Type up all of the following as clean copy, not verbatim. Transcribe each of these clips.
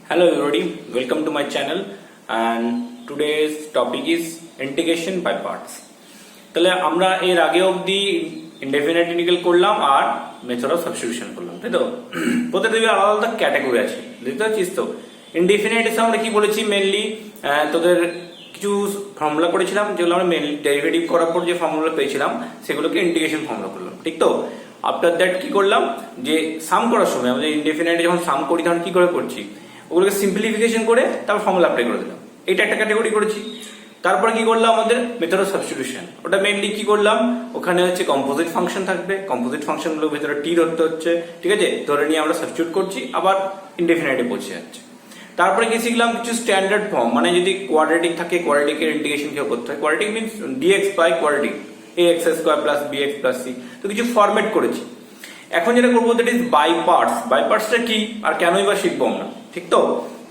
Hello everybody, welcome to my channel and today's topic is integration by parts. তাহলে আমরা এর আগে অবধি ইনডেফিনাইট ইন্টিগ্রাল করলাম আর মেথড অফ সাবস্টিটিউশন করলাম, তাই তো? প্রত্যেকটা আলাদা আলাদা ক্যাটাগরি আছে, বুঝতে পারছিস তো? ইনডেফিনাইট এসে আমরা কি বলেছি, মেনলি তোদের কিছু ফর্মুলা করেছিলাম যেগুলো আমরা মেনলি ডেরিভেটিভ করার পর যে ফর্মুলা পেয়েছিলাম সেগুলোকে ইন্টিগ্রেশন ফর্মুলা করলাম, ঠিক তো? আফটার দ্যাট কি করলাম, যে সাম করার সময় আমরা ইনডেফিনাইট যখন সাম করি তখন কি করে করছি, ওগুলোকে সিম্পলিফিকেশন করে তারপর ফর্মুলা অ্যাপ্লাই করে দিলাম। এটা একটা ক্যাটাগরি করেছি। তারপরে কি করলাম, আমাদের মেথড অফ সাবস্টিটিউশন, ওটা মেইনলি কি করলাম, ওখানে হচ্ছে কম্পোজিট ফাংশন থাকবে, কম্পোজিট ফাংশনগুলোর ভিতরে টি ধরতে হচ্ছে, ঠিক আছে? ধরে নিয়ে আমরা সাবস্টিটিউট করছি, আবার ইনডেফিনাইটে পৌঁছে যাচ্ছে। তারপরে কি শিখলাম, কিছু স্ট্যান্ডার্ড ফর্ম, মানে যদি কোয়াড্রেটিক থাকে কোয়াড্রেটিকের ইন্টিগ্রেশন কি করতে হয়, quadratic means dx by quadratic ax square plus bx plus c, তো কিছু ফরম্যাট করেছি। এখন যেটা করবো that is by parts. By পার্টসটা কি আর কেনই বা শিখবো আমরা, ঠিক তো?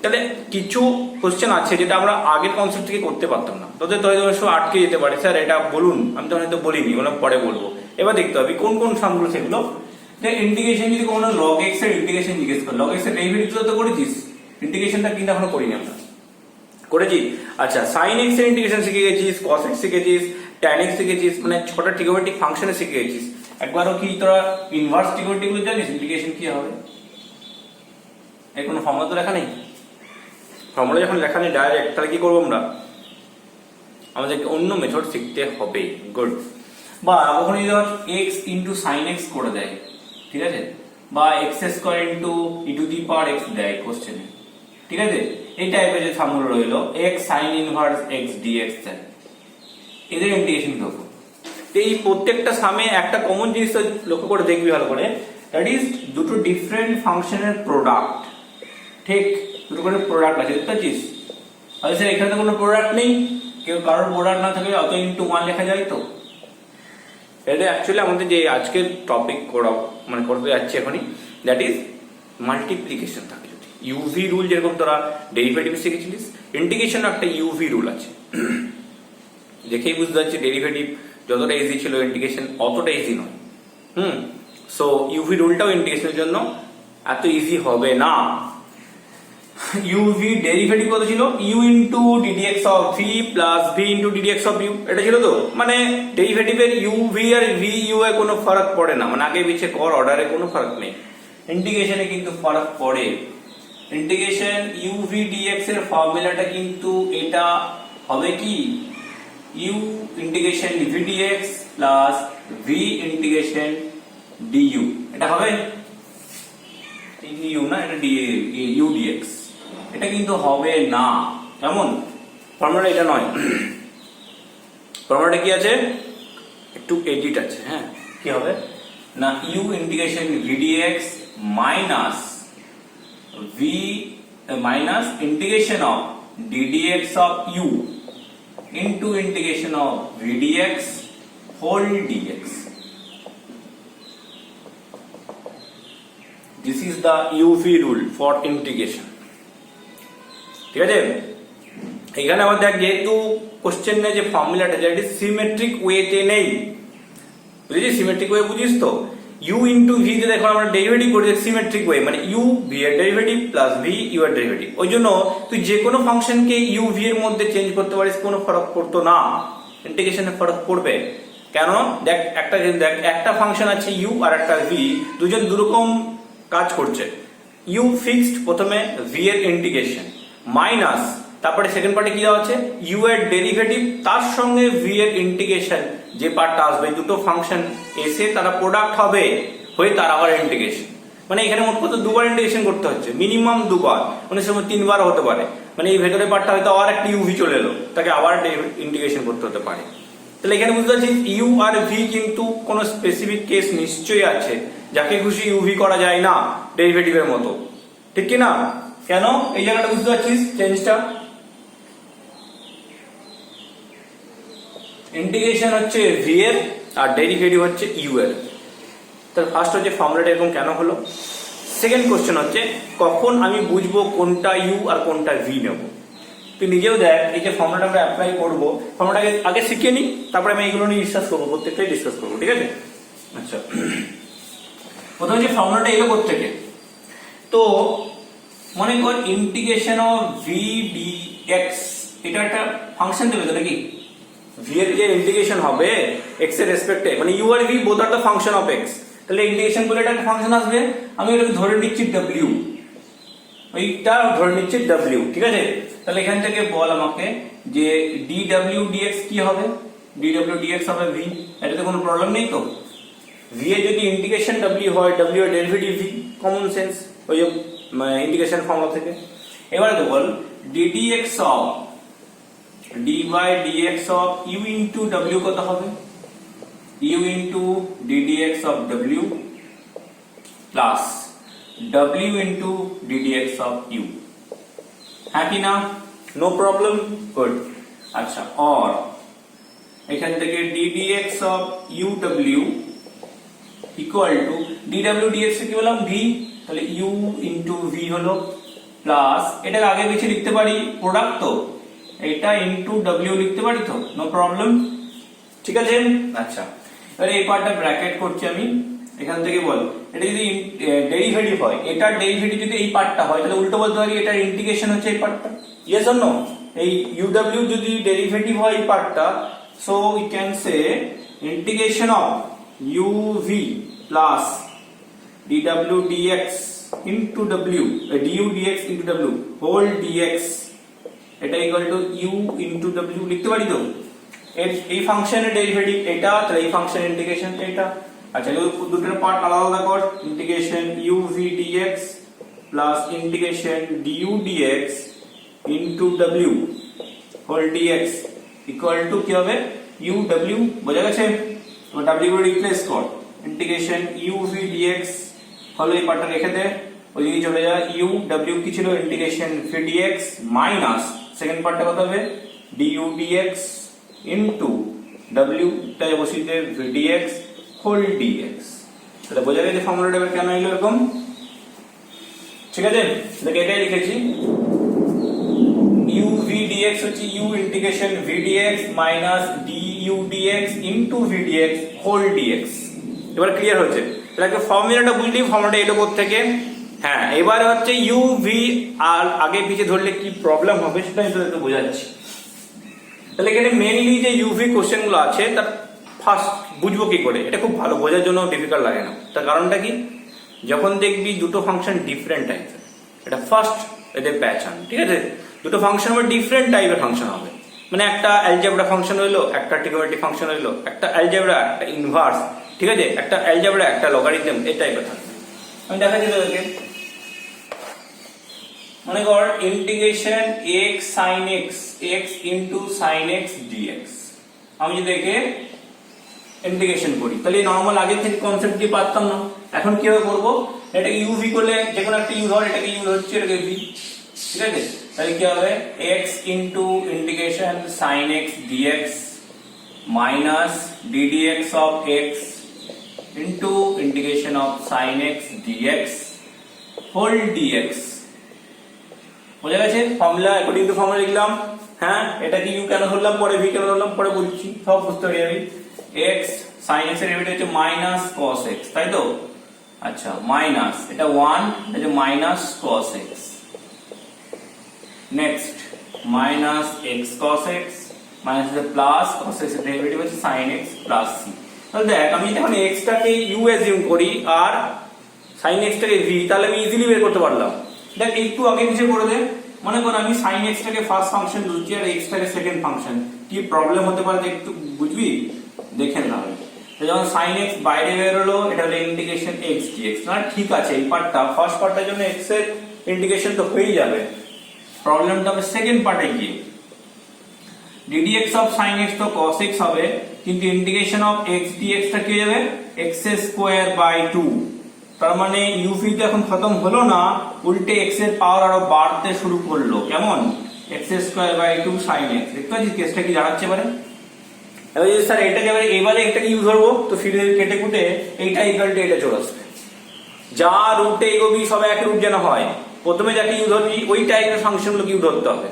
তাহলে কিছু কোশ্চেন আছে যেটা আমরা আগের কনসেপ্ট থেকে করতে পারতাম না, তোদের সব আটকে যেতে পারে, স্যার এটা বলুন, আমি তো হয়তো বলিনি, ওগুলো পরে বলবো। এবার দেখতে হবে কোন কোন সামগুলো সেগুলো। ইন্টিগ্রেশন যদি কোনো লগ এক্স এর ইন্টিগ্রেশন জিজ্ঞেস করে, লগ এক্স এর ডেরিভেটিভ তো করেছিস, ইন্টিগ্রেশনটা কিন্তু এখনো করিনি আমরা, করেছি? আচ্ছা, সাইন এক্স এর ইন্টিগ্রেশন শিখে গেছিস, কস এক্স শিখেছিস, ট্যান এক্স শিখেছিস, মানে ছটা ট্রিগোনোমেট্রিক ফাংশনে শিখে গেছিস। একবারও কি তোরা ইনভার্স ট্রিগোনোমেট্রি গুলো জানিস, ইন্টিগ্রেশন কি হবে? এর কোনো ফর্মুলা তো লেখা নেই। ফর্মুলা যখন লেখা নেই ডাইরেক্ট, তাহলে কি করবো আমরা, আমাদেরকে অন্য মেথড শিখতে হবে। গুড। বা কখনো যদি এক্স ইন্টু সাইন এক্স করে দেয়, ঠিক আছে, বা x square into e to the power x দেয় কোশ্চেনে, ঠিক আছে, এই টাইপের যে সামগুলো রইলো, x sine inverse x dx দেয়, এদের ইন্টিগ্রেশন করবো। এই প্রত্যেকটা সামে একটা কমন জিনিস লক্ষ্য করে দেখবি ভালো করে, দ্যাট ইজ দুটো ডিফারেন্ট ফাংশনের প্রোডাক্ট। ঠিক, দুটো করে প্রোডাক্ট আছে, বুঝতে পারছিস? আচ্ছা স্যার এখানে তো কোনো প্রোডাক্ট নেই, কেউ কারোর প্রোডাক্ট না থাকলে অত ইন্টু ওয়ান লেখা যায় তো? এটা অ্যাকচুয়ালি আমাদের যে আজকের টপিক মানে করতে যাচ্ছে এখনই, দ্যাট ইজ মাল্টিপ্লিকেশন থাকে। যদি ইউভি রুল যেরকম তোরা ডেরিভেটিভ শিখেছিলিস, ইন্টিগ্রেশন একটা ইউভি রুল আছে। দেখেই বুঝতে পারছি ডেরিভেটিভ যতটা ইজি ছিল ইন্টিগ্রেশন অতটা ইজি নয়। সো ইউভি রুলটাও ইন্টিগ্রেশনের জন্য এত ইজি হবে না। ইউভি ডেরিভেটিভ কত ছিল, u into ddx of v plus v into ddx of u, এটা ছিল তো? মানে ডেরিভেটিভের ইউভি আর ভি ইউ এ কোনো ফারাক পড়ে না, মানে আগে পিছিয়ে কর অর্ডারে কোনো ফারাক নেই। ইন্টিগ্রেশনে কিন্তু ফারাক পড়ে। ইন্টিগ্রেশন ইউভি ডিএক্স এর ফর্মুলাটা কিন্তু এটা হবে কি, u integration v dx plus v integration du, এটা হবে ইউ না, এটা ইউ ডিএক্স, এটা কিন্তু হবে না। কেমন ফর্মুলা? এটা নয়, ফর্মুলাটা কি আছে, একটু এডিট আছে। হ্যাঁ, কি হবে না, u integration v dx minus v minus integration of ddx of u into integration of vdx whole dx. This is the UV rule for integration. ঠিক আছে? এখানে আমাদের যেহেতু কোশ্চেনে যে ফর্মুলাটা যেটা সিমেট্রিক ওয়েতে নেই, বুঝেছিস? সিমেট্রিক ওয়ে বুঝিস তো? u ইন্টু ভি তে দেখো আমরা ডেরিভেটিভ করি সিমেট্রিক ওয়ে, মানে u v এর ডেরিভেটিভ প্লাস v u এর ডেরিভেটিভ। ওই জন্য তুই যে কোনো ফাংশনকে u v এর মধ্যে চেঞ্জ করতে পারিস, কোনো ফরক পড়তো না। ইন্টিগ্রেশনে ফরক পড়বে কেন? দেখ একটা ফাংশন আছে u আর একটা v, দুজন দুরকম কাজ করছে। u ফিক্সড, প্রথমে v এর ইন্টিগ্রেশন মাইনাস, তারপরে সেকেন্ড পার্টে কি দেওয়া আছে, u এর ডেরিভেটিভ তার সঙ্গে v এর ইন্টিগ্রেশন, যে পার্টটা আসবে দুটো ফাংশন এসে তারা প্রোডাক্ট হবে, হয়ে তার আবার ইন্টিগ্রেশন। মানে এখানে মোট কত দুবার ইন্টিগ্রেশন করতে হচ্ছে, মিনিমাম দুবার, মানে সময় তিনবার হতে পারে। মানে এই ভেতরের পার্টটা হয়তো আবার একটা ইউভি চলে এলো, তাকে আবার ইন্টিগ্রেশন করতে হতে পারে। তাহলে এখানে বুঝতে পারছি ইউ আর ভি কিন্তু কোনো স্পেসিফিক কেস নিশ্চয়ই আছে, যাকে খুশি ইউভি করা যায় না ডেরিভেটিভের মতো, ঠিক কি না? কেন এই জায়গাটা বুঝতে পারছিস চেঞ্জটা? ইন্টিগ্রেশন হচ্ছে ভি এর আর ডেরিভেটিভ হচ্ছে ইউ এর। তাহলে ফার্স্ট হচ্ছে ফর্মুলাটা এরকম কেন হলো। সেকেন্ড কোশ্চেন হচ্ছে কখন আমি বুঝবো কোনটা ইউ আর কোনটা ভি নেব। তুই নিজেও দেখ, এই যে ফর্মুলাটা আমরা অ্যাপ্লাই করবো, ফর্মুলাটাকে আগে শিখিয়ে নিই, তারপরে আমি এইগুলো নিয়ে ডিসকাস করবো, প্রত্যেকটাই ডিসকাস করবো, ঠিক আছে? আচ্ছা, প্রথমে যে ফর্মুলাটা এলো কোত্থেকে, তো মনে কর integration of V D x, এটা একটা ফাংশন দেবে তো নাকি, ভি এর যে ইন্টিগ্রেশন হবে এক্স এর রেসপেক্টে, মানে ইউ আর v both are the function of x, তাহলে ইন্টিগ্রেশন করে একটা ফাংশন আসবে, আমি এটাকে ধরে নিচ্ছি ডব্লিউ, ওইটা ধরে নিচ্ছি ডব্লিউ, ঠিক আছে। তাহলে এখান থেকে বল আমাকে যে ডি ডব্লিউ ডিএক্স কি হবে, ডি ডব্লিউ ডিএক্স হবে ভি, এটাতে কোনো প্রবলেম নেই তো। ভি এর যদি ইন্টিগ্রেশন ডব্লিউ হয়, ডব্লিউ এর ডেরিভেটিভ ভি, কমন সেন্স ওই যে ইন্টিগ্রেশন ফর্মুলা থেকে। এবারে তো বল ddx of D by dx of you into W কত হবে, you into ddx of W plus W into ddx of you, হ্যাঁ কি না, নো প্রবলেম, গুড। আচ্ছা, অর এখান থেকে ddx of you W equal to DW dx কি বললাম ভি, তাহলে ইউ ইন্টু ভি হলো প্লাস, এটাকে আগে পিছিয়ে লিখতে পারি প্রোডাক্ট, তো এটা ইন্টু ডব্লিউ লিখতে পারি তো, নো প্রবলেম, ঠিক আছে। আচ্ছা, এবারে এই পার্টটা ব্র্যাকেট করছি আমি, এখান থেকে বল এটা যদি ডেরিভেটিভ হয়, এটার ডেরিভেটিভ যদি এই পার্টটা হয়, তাহলে উল্টো বলতে পারি এটার ইন্টিগ্রেশন হচ্ছে এই পার্টটা, ইয়েস অর নো, এই ইউ ডব্লিউ যদি ডেরিভেটিভ হয় এই পার্টটা, so we can say integration of U V plus dw dx into w, du dx into w whole dx, এটা equal to u into w লিখতে পারি তো, এই ফাংশনের ডেরিভেটিভ এটা, তাহলে এই ফাংশনের ইন্টিগ্রেশন এটা। আচ্ছা, দুটোর পার্ট আলাদা আলাদা কর, integration u v dx plus integration du dx into w whole dx equal to কি হবে, u w, বোঝা গেছে। এবার w কে রিপ্লেস কর, ইন্টিগ্রেশন u v dx হলো এই পার্টটা রেখে দে, ওইদিকে চলে যা, ইউ ডব্লিউ কি ছিল integration v dx minus second পার্টটা কত হবে ডিইউ ডিএক্স ইনটু ডব্লিউ টা বসিয়ে দে ভি ডিএক্স হোল ডিএক্স, তাহলে বোঝা গেছে ফর্মুলাটা এবার কেন এলো এরকম, ঠিক আছে। দেখো এটাই লিখেছি, ইউ ভি ডিএক্স হচ্ছে u integration v dx minus du dx into v dx whole dx, এবার ক্লিয়ার হচ্ছে। তাহলে ফর্মুলাটা বুঝলি, ফর্মুলাটা এলো থেকে, হ্যাঁ। এবারে হচ্ছে ইউ ভি আর আগে পিছিয়ে ধরলে কি প্রবলেম হবে সেটা আমি তোদেরকে বোঝাচ্ছি। তাহলে এখানে মেইনলি যে ইউভি কোশ্চেন গুলো আছে তার ফার্স্ট বুঝবো কি করে, এটা খুব ভালো বোঝার জন্য ডিফিকাল্ট লাগে না। তার কারণটা কি, যখন দেখবি দুটো ফাংশন ডিফারেন্ট টাইপের, এটা ফার্স্ট এদের প্যাটার্ন, ঠিক আছে। দুটো ফাংশন হবে ডিফারেন্ট টাইপের ফাংশন হবে, মানে একটা অ্যালজেব্রা ফাংশন হইলো, একটা ট্রিগোনোমেট্রিক ফাংশন হইলো, একটা অ্যালজেব্রা, একটা ইনভার্স, ঠিক আছে, একটা অ্যালজেব্রা, একটা লগারিদম, এই টাইপের থাকবে। আমি দেখাচ্ছি তোদেরকে, মনে কর integration x sin x x into sin x dx, আমি যদি একে ইন্টিগ্রেশন করি, তাহলে নরমাল আগে থেকে কনসেপ্ট দিয়ে পারতাম না, এখন কিভাবে করব, এটাকে u v করলে যে কোনো একটা u ধর, এটাকে u ধরছি, এটাকে v, ঠিক আছে। তাহলে কি হবে x into integration sin x dx minus ddx of x into integration of sin x dx whole dx, বোঝা গেছে। ফর্মুলা অ্যাকর্ডিং টু ফর্মুলা লিখলাম, হ্যাঁ। এটা কি ইউ কেন ধরলাম, পরে ভি কেন ধরলাম পরে বলছি, সব বুঝতে পারি আমি। x sin x এর ডেরিভেটিভ হচ্ছে মাইনাস cos x, তাই তো। আচ্ছা, মাইনাস এটা 1, এটা minus cos x, next minus x cos x minus plus cos x এর ডেরিভেটিভ হচ্ছে sin x প্লাস c। তাহলে দেখ, আমি যখন x টাকে u অ্যাজিউম করি আর sin x টাকে v, তাহলে আমি ইজিলি বের করতে পারলাম। দেখ একটু আগে নিচে করে দে, মনে কর আমি sin x টাকে ফার্স্ট ফাংশন ধরছি আর x টাকে সেকেন্ড ফাংশন, কি প্রবলেম হতে পারে একটু বুঝবি, দেখে না। যখন sin x বাইরে বের হলো, এটা হলো ইন্টিগ্রেশন x dx, না ঠিক আছে, এই পার্টটা ফার্স্ট পার্টটার জন্য x এর ইন্টিগ্রেশন তো হয়েই যাবে, প্রবলেমটা হবে সেকেন্ড পার্টে গিয়ে। ddx অফ sin x তো cos x হবে, কিন্তু ইন্টিগ্রেশন অফ x dx টা কি হয়ে যাবে x স্কয়ার বাই 2, তার মানে ইউভি তো এখন খতম হলো না, উল্টে x এর পাওয়ার আরো বাড়তে শুরু করলো, কেমন x square by 2 sin x। দেখতে পাচ্ছিস কেসটা কি দাঁড়াচ্ছে এবারে। এবার যদি স্যার এটা যাবে, এবারে এটাকে ইউ ধরবো, তো ফিরে কেটে কুটে এইটা ইকুয়াল টু এটা চলে আসবে, যা রুটে এগোবি সব এক রুট যেন হয়, প্রথমে যাকে ইউ ধরবি ওই টাইপের ফাংশনগুলোকে ইউ ধরতে হবে।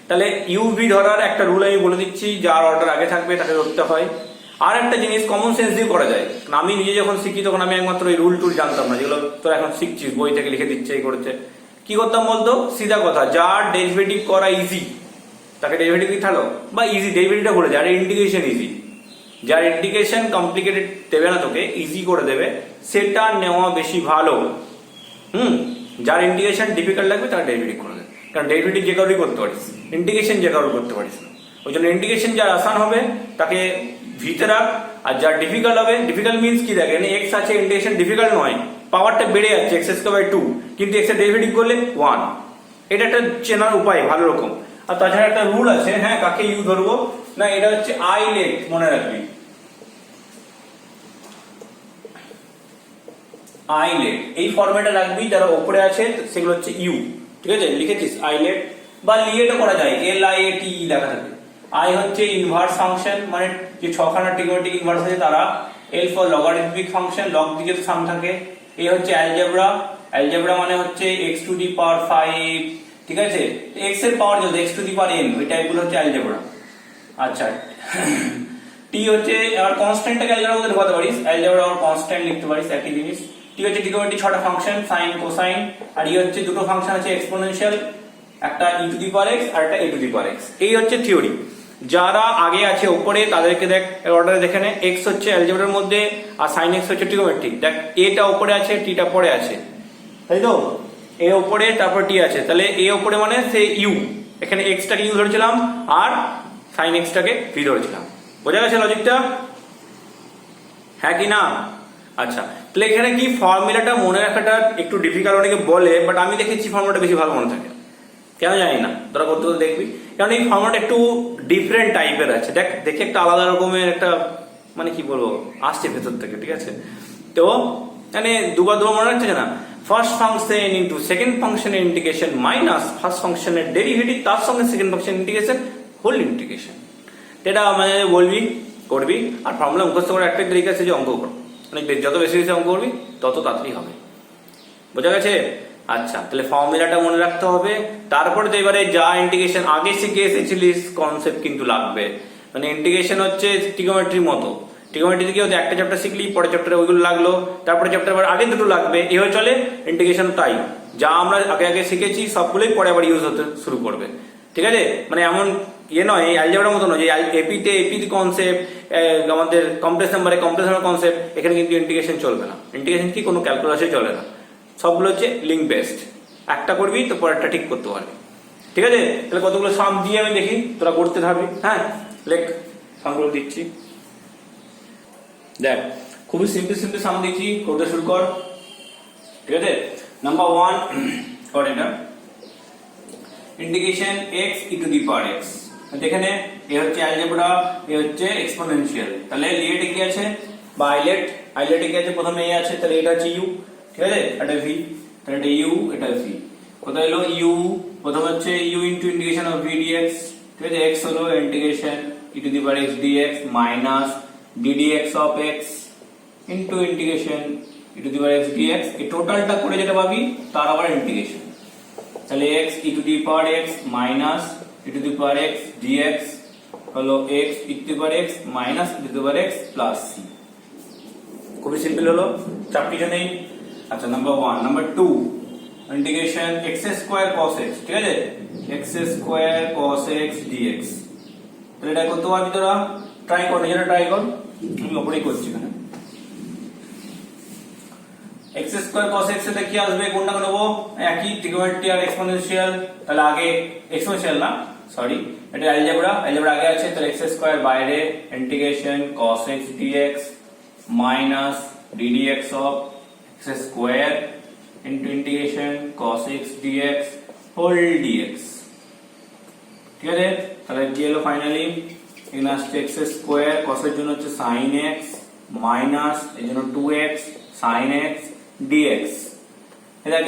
তাহলে ইউভি ধরার একটা রুল আমি বলে দিচ্ছি, যার অর্ডার আগে থাকবে তাকে ধরতে হয়। আর একটা জিনিস কমন সেন্স দিয়ে করা যায়, আমি নিজে যখন শিখি তখন আমি একমাত্র এই রুল টুল জানতাম না, যেগুলো তোরা এখন শিখছিস বই থেকে লিখে দিচ্ছে, এই করেছে। কি কি করতাম বলতো, সিধা কথা, যার ডেরিভেটিভ করা ইজি তাকে ডেরিভেটিভ থাকলো, বা ইজি ডেরিভেটিভটা বলে যার ইন্টিগ্রেশন ইজি, যার ইন্টিগ্রেশন কমপ্লিকেটেড দেবে না তোকে, ইজি করে দেবে, সেটা নেওয়া বেশি ভালো। যার ইন্টিগ্রেশন ডিফিকাল্ট লাগবে তার ডেরিভেটিভ করে দেবে, কারণ ডেরিভেটিভ যে কারোরই করতে পারিস, ইন্টিগ্রেশন যে কারোর করতে পারিস না। ওই জন্য ইন্টিগ্রেশন যার আসান হবে তাকে ভিতে রাখ, আর যার ডিফিকাল্ট হবে, ডিফিকাল্ট মিনস কি দেখে, এক্স আছে, ইন্টিগ্রেশন ডিফিকাল্ট নয়, পাওয়ারটা বেড়ে যাচ্ছে এক্স স্কয়ার বাই 2, কিন্তু এক্স এর ডেরিভেটিভ করলে 1। এটা একটা চেনার উপায় ভালো রকম। আর তাছাড়া একটা রুল আছে, হ্যাঁ, কাকে ইউ ধরবো না, এটা হচ্ছে আই লেট, মনে রাখবি, আই লেট এই ফরম্যাটে রাখবি, যারা উপরে আছে সেগুলো হচ্ছে ইউ, ঠিক আছে, লিখেছিস আই লেট, বা লিয়েটও করা যায়, এল আই এ টি লেখা থাকে। আই হচ্ছে ইনভার্স ফাংশন, মানে যে ছখানা ট্রিগোনোমেট্রিক ইনভার্স আছে তারা, L for logarithmic function, log দিকে তো সাম থাকে, এ হচ্ছে অ্যালজেব্রা, অ্যালজেব্রা মানে হচ্ছে x টু দি পাওয়ার 5, ঠিক আছে, x এর পাওয়ার যত x two the power n, ওই টাইপগুলো হচ্ছে অ্যালজেব্রা। আচ্ছা, টি হচ্ছে আর কনস্ট্যান্টটাকে অ্যালজেব্রা মধ্যে ঢোকাতে পারিস, অ্যালজেব্রা আর কনস্ট্যান্ট লিখতে পারিস, একই জিনিস। ঠিক আছে, ট্রিগোনোমেট্রি 6টা ফাংশন, সাইন কোসাইন, আর এই হচ্ছে দুটো ফাংশন আছে এক্সপোনেনশিয়াল, একটা ই টু দি পাওয়ার x আর একটা a two the power x। এই হচ্ছে থিওরি। যারা আগে আছে উপরে তাদেরকে দেখ অর্ডারে দেখে নে, x হচ্ছে অ্যালজেব্রার মধ্যে আর sin x হচ্ছে ট্রিগোনোমেট্রি। দেখ এটা উপরে আছে, t টা পরে আছে, তাই তো, a উপরে তারপর t আছে, তাহলে a উপরে মানে সে u, এখানে x টাকে u ধরেছিলাম আর sin x টাকে v ধরেছিলাম। বোঝা গেছে লজিকটা, হ্যাঁ কি না? আচ্ছা, তাহলে এখানে কি ফর্মুলাটা মনে রাখাটা একটু ডিফিকাল্ট, অনেকে বলে, বাট আমি দেখেছি ফর্মুলাটা বেশি ভালো মনে থাকে, কেন জানি না, তোরা করতে করতে দেখবি, কারণ এই ফর্মুলাটা একটু ডিফারেন্ট টাইপের আছে, দেখ দেখে একটা আলাদা রকমের একটা, মানে কি বলবো, আসছে ভেতর থেকে, ঠিক আছে। তো মানে দুবার মনে রাখছে না, ফার্স্ট ফাংশন ইন্টু সেকেন্ড ফাংশনের ইন্টিগ্রেশন মাইনাস ফার্স্ট ফাংশনের ডেরিভেটিভ তার সঙ্গে second function integration whole integration, এটা মানে বলবি করবি। আর ফর্মুলা মুখস্থ করার একটা তরিকা আছে যে অঙ্ক কর, মানে যত বেশি বেশি অঙ্ক করবি তত তাড়াতাড়ি হবে। বোঝা গেছে? আচ্ছা, তাহলে ফর্মুলাটা মনে রাখতে হবে, তারপরে তো এবারে যা ইন্টিগ্রেশন আগে শিখে এসেছিলিস কনসেপ্ট কিন্তু লাগবে। মানে ইন্টিগ্রেশন হচ্ছে ট্রিগোনোমেট্রির মতো, ট্রিগোনোমেট্রি থেকে একটা চ্যাপ্টার শিখলি, পরের চ্যাপ্টারে ওইগুলো লাগলো, তারপরে চ্যাপ্টার আবার আগে দুটো লাগবে, এভাবে চলে ইন্টিগ্রেশন। তাই যা আমরা আগে আগে শিখেছি সবগুলোই পরে আবার ইউজ হতে শুরু করবে, ঠিক আছে। মানে এমন ইয়ে নয়, এই অ্যালজেব্রার মতো নয় যে এপিতে কনসেপ্ট, আমাদের কমপ্লেক্স নাম্বারে কমপ্লেক্স নাম্বার কনসেপ্ট, এখানে কিন্তু ইন্টিগ্রেশন চলবে না। ইন্টিগ্রেশন কি কোনো ক্যালকুলাসে চলে না, সবগুলো হচ্ছে লিঙ্ক বেসড, একটা করবি তো পরেরটা ঠিক করতে পারবি, ঠিক আছে। তাহলে কতগুলো সাম দিয়ে আমি দেখি, তোরা করতে থাকবি, হ্যাঁ, লেখ সামগুলো দিচ্ছি, দেখ খুবই সিম্পল সিম্পল সাম দিচ্ছি, করতে শুরু কর, ঠিক আছে। নাম্বার 1 কর, এটা integration x e two the power x, এখানে এ হচ্ছে অ্যালজেব্রা, এ হচ্ছে এক্সপোনেনশিয়াল, তাহলে লিয়েটে কি আছে বা আইলেটে কি আছে, প্রথমে এ আছে, তাহলে এটা হচ্ছে u, ঠিক আছে, এটা v, তাহলে এটা u, এটা v, কোথায় হলো u, প্রথমে হচ্ছে u into integration of v dx, ঠিক আছে, x হলো integration e two the power x dx minus ddx of x into integration e two the power x dx, এই টোটালটা করে যেটা পাবি তার আবার ইন্টিগ্রেশন, তাহলে x e two the power x minus e two the power x dx হলো x e two the power x minus e two the power x plus c। খুবই সিম্পল হলো, চাপ কিছু নেই। আচ্ছা, number 1, number 2 integration x square cos x, ঠিক আছে, x square cos x dx, তাহলে এটা করতে পারবি তোরা, ট্রাই কর, নিজেরা ট্রাই কর, আমি ওপরেই করছি এখানে। x স্কয়ার cos x এর কি আসবে, কোনটা নেব, একই ট্রিগোনোমেট্রি আর এক্সপোনেনশিয়াল, তাহলে আগে এক্সপোনেনশিয়াল না, সরি, এটা অ্যালজেব্রা আগে আছে, তাহলে x স্কয়ার বাইরে integration cos x dx minus ddx of x square into integration cos x dx whole dx, ঠিক আছে। তাহলে কি হলো ফাইনালি, এখানে আসছে x স্কয়ার, cos এর জন্য হচ্ছে sin x মাইনাস এর জন্য 2x sin x dx,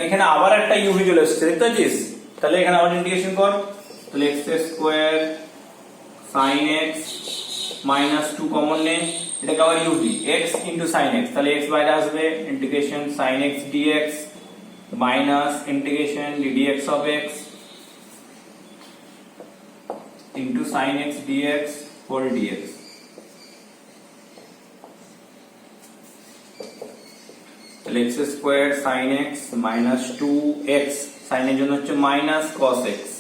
এখানে আবার একটা u চলে এসেছে, দেখতে পাচ্ছিস, তাহলে এখানে আবার ইন্টিগ্রেশন কর, তাহলে x square sin x minus 2 common নে, এটাকে আবার u x into sin x, তাহলে x বাইরে আসবে, integration sin x dx minus integration ddx of x into sin x dx whole dx, তাহলে x square sin x minus 2x সাইনের জন্য হচ্ছে মাইনাস কস এক্স,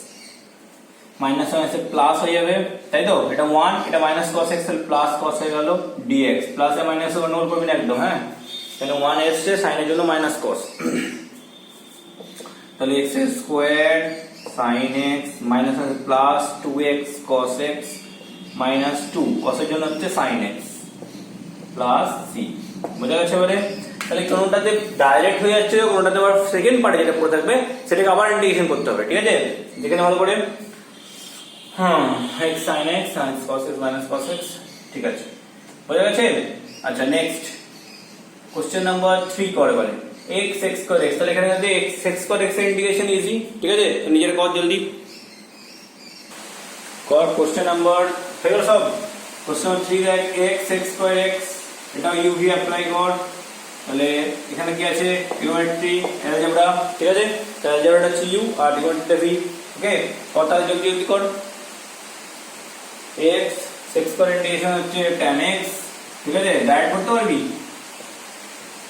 মাইনাস মাইনাসে plus হয়ে যাবে, তাই তো? এটা 1, এটা মাইনাস কস এক্স, তাহলে প্লাস কস হয়ে গেল ডিএক্স, প্লাস এ মাইনাস নোট করবেন একদম, হ্যাঁ। তাহলে 1 এসছে, সাইনের জন্য মাইনাস কস, তাহলে x square sine x minus plus 2x cos x minus 2, কসের জন্য হচ্ছে সাইন এক্স প্লাস সি। বোঝা গেছে এবারে? তাহলে কোনটাতে ডাইরেক্ট হয়ে যাচ্ছে, কোনটাতে আবার সেকেন্ড পার্টে যেটা পড়ে থাকবে সেটাকে আবার ইন্টিগ্রেশন করতে হবে, ঠিক আছে? যেখানে ভালো করে x sin x sin cos x minus cos x, ঠিক আছে, বোঝা গেছে? আচ্ছা, নেক্সট কোশ্চেন নাম্বার 3 করে বলে x x cos x, তাহলে এখানে যদি x x cos x এর ইন্টিগ্রেশন ইজি, ঠিক আছে? নিজের কর জলদি কর। কোশ্চেন নাম্বার হয়ে গেল সব। কোশ্চেন নাম্বার 3 দেখ x x cos x, এটা ইউভি অ্যাপ্লাই কর। তাহলে এখানে কি আছে? ট্রিগোনোমেট্রি, অ্যালজেব্রা, ঠিক আছে? তাহলে অ্যালজেব্রাটা হচ্ছে u আর ট্রিগোনোমেট্রিটা v, ওকে? কর তাহলে জলদি জলদি কর। x x cos ইন্টিগ্রেশন হচ্ছে tan x, ঠিক আছে? ডাইরেক্ট করতে পারবি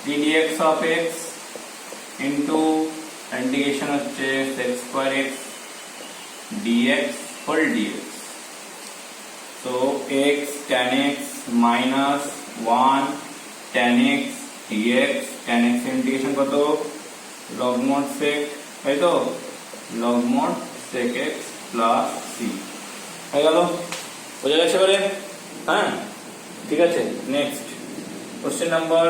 ddx of x into integration হচ্ছে sec square x dx whole dx, so x tan x minus 1 tan x dx, tan x integration কত? log mod sec, তাই তো? log mod sec x plus c হয়ে গেল। বোঝা গেছে এবারে? হ্যাঁ, ঠিক আছে। Next question number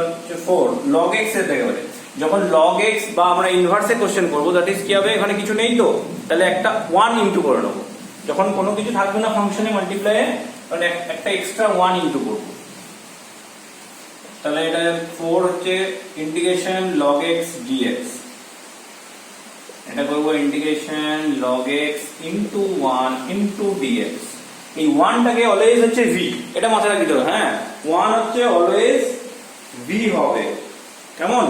4 log x এর থেকে বলে, যখন log x বা আমরা ইনভার্সে কোশ্চেন করব, দ্যাট ইজ কি হবে? এখানে কিছু নেই তো, তাহলে একটা 1 ইনটু করে নেব। যখন কোনো কিছু থাকবে না ফাংশনে মাল্টিপ্লাই এ, তাহলে একটা এক্সট্রা 1 ইনটু করব। তাহলে এটা 4 হচ্ছে ইন্টিগ্রেশন log x dx, এটা করব integration log x into 1 into dx। এই 1টাকে অলওয়েজ হচ্ছে v, এটা মাথায় রাখতে হবে, হ্যাঁ? 1 হচ্ছে অলওয়েজ v হবে, কেমন?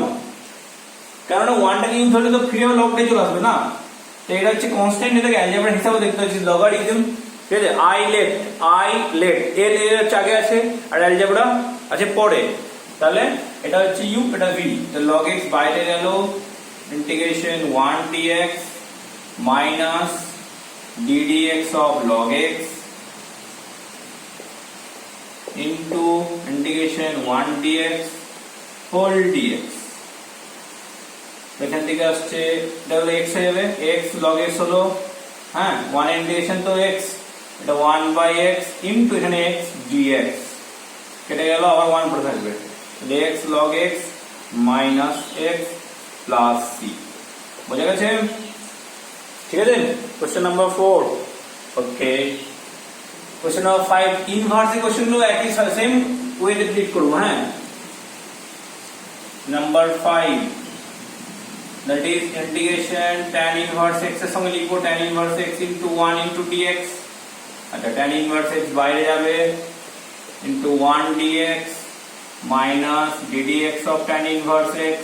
কারণ 1টাকে ইউজ হলে তো ফিরে লগটাই চলে আসবে না, তো এটা হচ্ছে কনস্ট্যান্ট, এটাকে অ্যালজেব্রা হিসাবে দেখতে হচ্ছে লগারিদম, ঠিক আছে? i লেফট এর হচ্ছে আগে আছে আর অ্যালজেব্রা আছে পরে, তাহলে এটা হচ্ছে u, এটা v। তো log x বাইরে গেল, integration 1 dx minus ddx of log x into integration 1 dx whole dx। এখান থেকে আসছে এটা হলো x হয়ে যাবে, x log x হলো, হ্যাঁ, 1 ইন্টিগ্রেশন তো x, এটা 1 বাই x ইনটু এখানে x dx, কেটে গেল, আবার 1 পড়ে থাকবে, x log x minus x plus c। বোঝা গেছে? ঠিক আছে। কোশ্চেন নাম্বার 4, ওকে। কোশ্চেন নাম্বার 5 ইনভার্স কোশ্চেনগুলো একই সেম ওয়েতে ট্রিট করব, হ্যাঁ। Number 5 that is integration tan inverse x এর সঙ্গে লিখব tan inverse x into 1 into dx, আচ্ছা tan inverse x বাইরে যাবে into 1 dx minus ddx of tan inverse x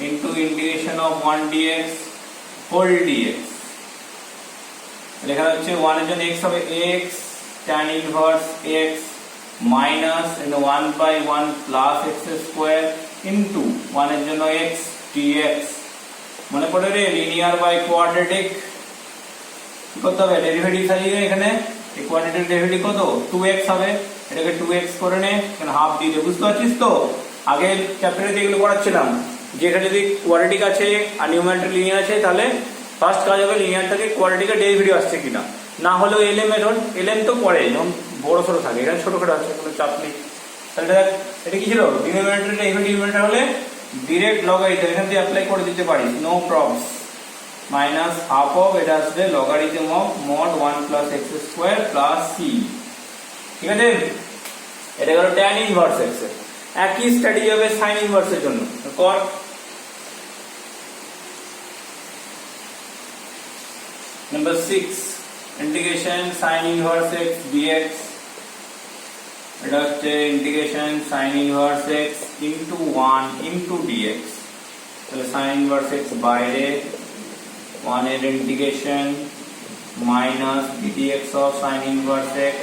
into integration of 1 dx whole dx। লেখা হচ্ছে 1 এর জন্য x হবে x tan inverse x minus 1 by 1 plus x square into 1 এর জন্য x dx। মনে পড়ে রে, লিনিয়ার বাই কোয়াড্রেটিক কি করতে হবে? ডেরিভেটিভ সাজিয়ে এখানে এই কোয়াড্রেটিক ডেরিভেটিভ কত? 2x হবে, এটাকে 2x করে নে, এখানে হাফ দিয়ে দে। বুঝতে পারছিস তো? আগের চ্যাপ্টারে যেগুলো পড়াচ্ছিলাম, যে এখানে যদি কোয়াড্রেটিক আছে আর নিউমারেটর লিনিয়ার আছে, তাহলে ফার্স্ট কাজ হবে লিনিয়ারটাকে কোয়াড্রেটিকের ডেরিভেটিভ আসছে কিনা, না হলেও এলএম মেথড, এলএম তো পড়ে যখন বড় সরো থাকে, এখানে ছোটখাটো আছে, কোনো চাপ নেই। তাহলে এটা কি ছিল? ডিনোমিনেটর ডিনোমিনেটর হলে ডাইরেক্ট লগারিদম এখান থেকে অ্যাপ্লাই করে দিতে পারিস, no problem. Minus half of এটা আসবে logarithm of mod 1 plus x square plus c, ঠিক আছে? এটা হলো tan ইনভার্স x এর। একই স্টাডি হবে sin ইনভার্স এর জন্য। কর number 6 integration sin inverse x dx, এটা হচ্ছে integration sin inverse x into 1 into dx। তাহলে sin ইনভার্স x বাইরে, 1 এর integration minus ddx of sin inverse x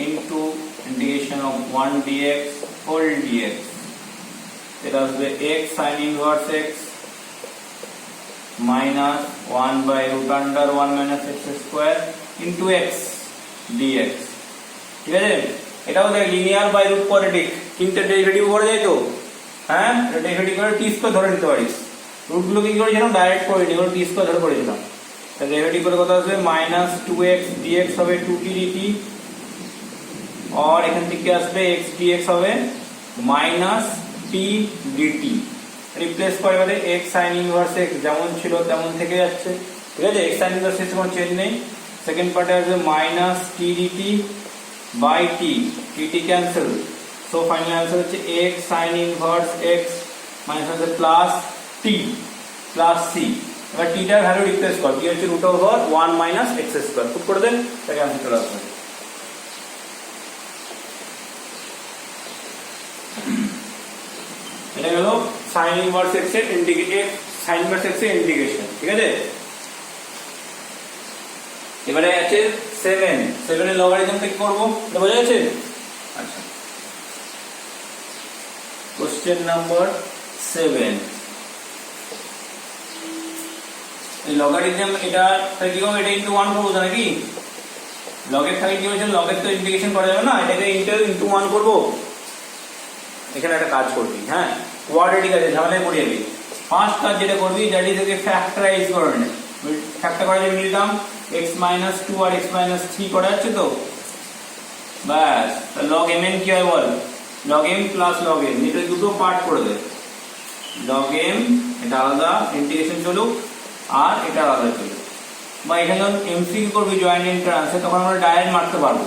into integration of 1 dx whole dx। এটা আসবে x sin inverse x minus 1/√1 minus x square into x dx. ঠিক আছে, এটাও দেখ linear by root quadratic, কিন্তু derivative করে যায় তো, হ্যাঁ ডেরিভেটিভ করে টি স্কোয়ার ধরে নিতে পারিস। রুটগুলো কি করেছিলাম ডাইরেক্ট করে নিই, টি স্কোয়ার ধরে করেছিলাম। ডেরিভেটিভ করে কত আসবে, মাইনাস 2x dx হবে 2t dt, আর এখান থেকে আসবে x dx হবে মাইনাস t dt। রিপ্লেস করে এবারে x sin ইনভার্স x যেমন ছিল তেমন থেকে যাচ্ছে। ঠিক আছে, x sin ইনভার্স x কোনো চেঞ্জ নেই। সেকেন্ড পার্টে আসবে minus t dt by t, t cancel, so final answer হচ্ছে x sin inverse x minus হচ্ছে প্লাস t প্লাস c। এবার t টার ভ্যালু রিপ্লেস কর, কি হচ্ছে √1 মাইনাস x স্কয়ার, পুট করে দেন, তাহলে आंसर চলে আসবে। এটা হলো sin ইনভার্স x এর ইন্টিগ্রেশন, sin ইনভার্স x এর ইন্টিগ্রেশন। ঠিক আছে, এবারে আছে 7 এর লগারিদমটা কি করব, এটা বোঝা যাচ্ছে? আচ্ছা, কোশ্চেন নাম্বার 7, এই লগারিদম এটা কি হবে, এটা ইনটু 1 করব নাকি? লগের থাকে কি হচ্ছে, লগের তো ইন্টিগ্রেশন করা যাবে না, এটাকে ইনটু 1 করব। এখানে একটা কাজ করবি, হ্যাঁ কোয়াড্রেটিক আছে, ঝামেলায় পড়ে যাবি। ফার্স্ট কাজ যেটা করবি, দ্যাট ইজ একে ফ্যাক্টরাইজ করে নে। ফ্যাক্টর করা যাবে, নিলাম x মাইনাস 2 আর x মাইনাস 3 করা যাচ্ছে তো, ব্যাস। লগ m n কি হয় বল, log m plus log n, এটা দুটো পার্ট করে দে। লগ m এটা আলাদা ইন্টিগ্রেশন চলুক, আর এটা আলাদা চলুক। বা এখানে যখন এমসিকিউ করবি জয়েন্ট এন্ট্রান্স, তখন আমরা ডাইরেক্ট মারতে পারবো।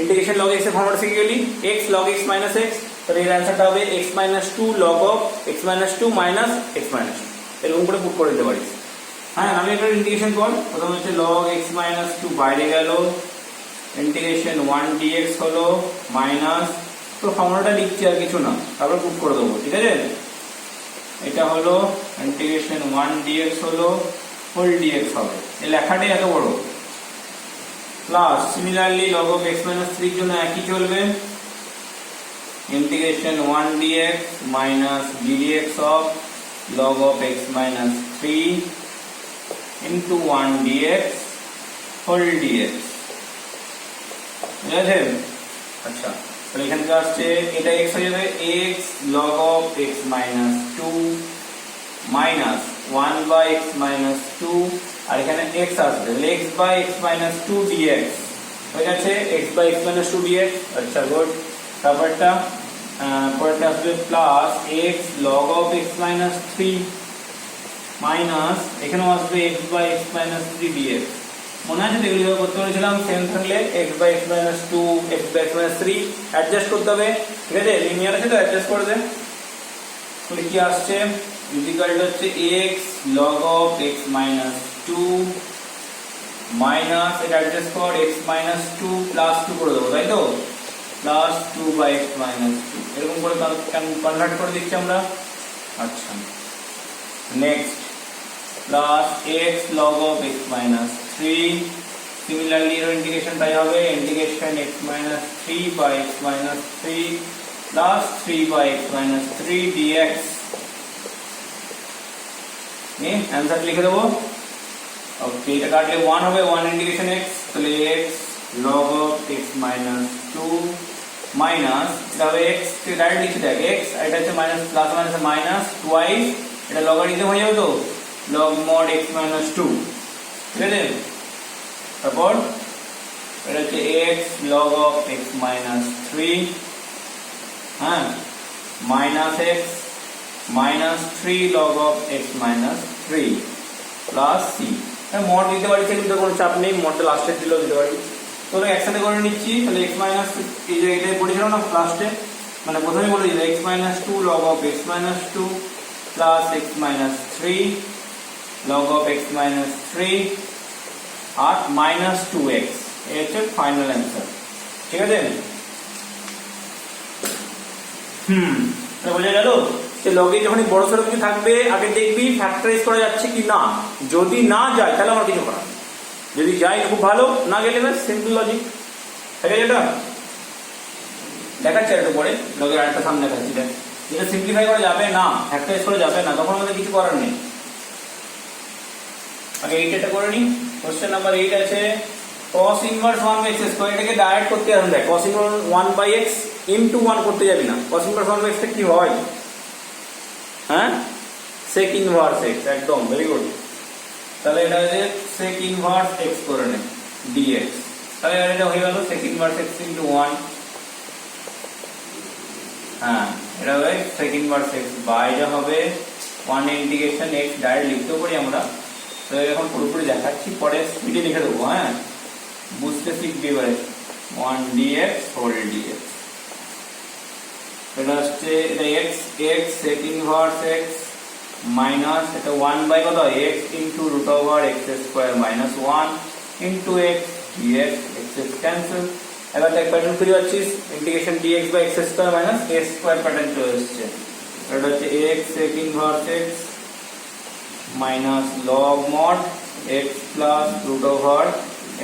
ইন্টিগ্রেশন লগ x এর ফর্মুলা শিখে গেলি, x log x minus x, তাহলে এর অ্যানসারটা হবে x minus 2 log of x minus 2 minus x minus 2, এরকম করে পুট করে দিতে পারিস। হ্যাঁ, আমি একটা ইন্টিগ্রেশন কর, প্রথমে হচ্ছে log x minus 2 বাইরে গেল, ইন্টিগ্রেশন 1 dx হলো মাইনাস, তো ফর্মুলাটা লিখছি আর কিছু না, তারপর পুট করে দেবো। ঠিক আছে, এটা হলো ইন্টিগ্রেশন 1 dx হলো হোল dx হবে, এই লেখাটাই এত বড়। Plus similarly log of x minus 3 এর জন্য একই চলবে, integration 1 dx minus ddx of log of x minus 3 into 1 dx whole dx। ঠিক আছে, আচ্ছা তাহলে এখানে কি আসছে, এটা x হয়ে যাবে x log of x minus 2 minus 1 by x minus 2, আর এখানে x আসবে, তাহলে x by x minus 2 dx হয়ে গেছে, x by x minus 2 dx। আচ্ছা গুড, তারপরটা পরেরটা আসবে plus x log of x minus 3 minus এখানেও আসবে x by x minus 3 dx। মনে আছে এগুলো করতে বলেছিলাম, সেম থাকলে x by x minus 2 x by x minus 3 adjust করতে হবে। ঠিক আছে, লিনিয়ার আছে তো অ্যাডজাস্ট করে দে। তাহলে কি আসছে, ইকুয়াল টু হচ্ছে x log of x minus 2 minus এটা অ্যাডজাস্ট কর x minus 2 প্লাস 2 করে দেবো, তাই তো, প্লাস 2 by x minus 2, এরকম করে কনভার্ট করে দিচ্ছি আমরা। আচ্ছা next plus x log of x minus 3, similarly এর ইন্টিগ্রেশনটাই হবে integration x minus 3 by x minus 3 plus 3 by x minus 3 dx। নে आंसर লিখে দেবো। ওকে, এটা কাটলে 1 হবে, 1 ইন্টিগ্রেশন x, তাহলে x log of x minus 2 minus এটা হবে x কে ডাইরেক্ট লিখে দেখ, x আর এটা হচ্ছে minus, plus minus minus twice, এটা লগারিদম হয়ে যাবে তো, log mod x minus 2। ঠিক আছে, তারপর এটা হচ্ছে x log of x minus 3, হ্যাঁ minus x minus 3 log of x minus 3 plus c। Mod দিতে পারি, কিন্তু কোনো চাপ নেই, মডটা লাস্টে দিলেও দিতে পারি। তো একসাথে করে নিচ্ছি, তাহলে x মাইনাস এই যে এটাই পড়েছিল না লাস্টে, মানে প্রথমে বলে দিল x minus 2 log of x minus 2 plus x minus 3 log of x minus 3 R minus 2x, এই হচ্ছে ফাইনাল অ্যান্সার। ঠিক আছে, বোঝা গেল? যে লগে যখন বড় সড়ো কিছু থাকবে, আগে দেখবি ফ্যাক্টরাইজ করা যাচ্ছে কি না, যদি না যায় তাহলে আমার কিছু করার, যদি যায় খুব ভালো, না গেলে ব্যাস সিম্পল লজিক। ঠিক আছে, এটা দেখাচ্ছে একটু পরে, লগের আরেকটা সামনে দেখাচ্ছি, যেটা সিম্পলিফাই করা যাবে না, ফ্যাক্টরাইজ করা যাবে না, তখন আমাদের কিছু করার নেই। আগে এইটা করে নি। কোশ্চেন নাম্বার 8 আছে cos inverse 1 by x square, এটাকে ডাইরেক্ট করতে আসুন। দেখ cos inverse 1 by x into 1 করতে যাবি না। cos ইনভার্স 1 বাই x কি হয়? হ্যাঁ, sec ইনভার্স x, একদম ভেরি গুড। তাহলে এটা হচ্ছে sec ইনভার্স x করে নে dx, তাহলে এটা হয়ে গেল sec ইনভার্স x ইনটু 1। হ্যাঁ, এটা হবে sec ইনভার্স x, বাইরে হবে 1 ইন্টিগ্রেশন x, ডাইরেক্ট লিখতেও পারি আমরা। তো এখন পুরোপুরি দেখাচ্ছি, পরে স্পিডে লিখে দেবো। হ্যাঁ, বুঝতে শিখবি এবারে। 1 dx হোল dx, এটা হচ্ছে এটা x x sec inverse x minus এটা 1 বাই কত x into root over x square minus 1 into x dx, x cancel. এবার দেখ প্যাটার্ন খুঁজে পাচ্ছিস, integration dx by x square minus a square pattern চলে এসেছে। এটা হচ্ছে x sec inverse x minus log mod x plus root over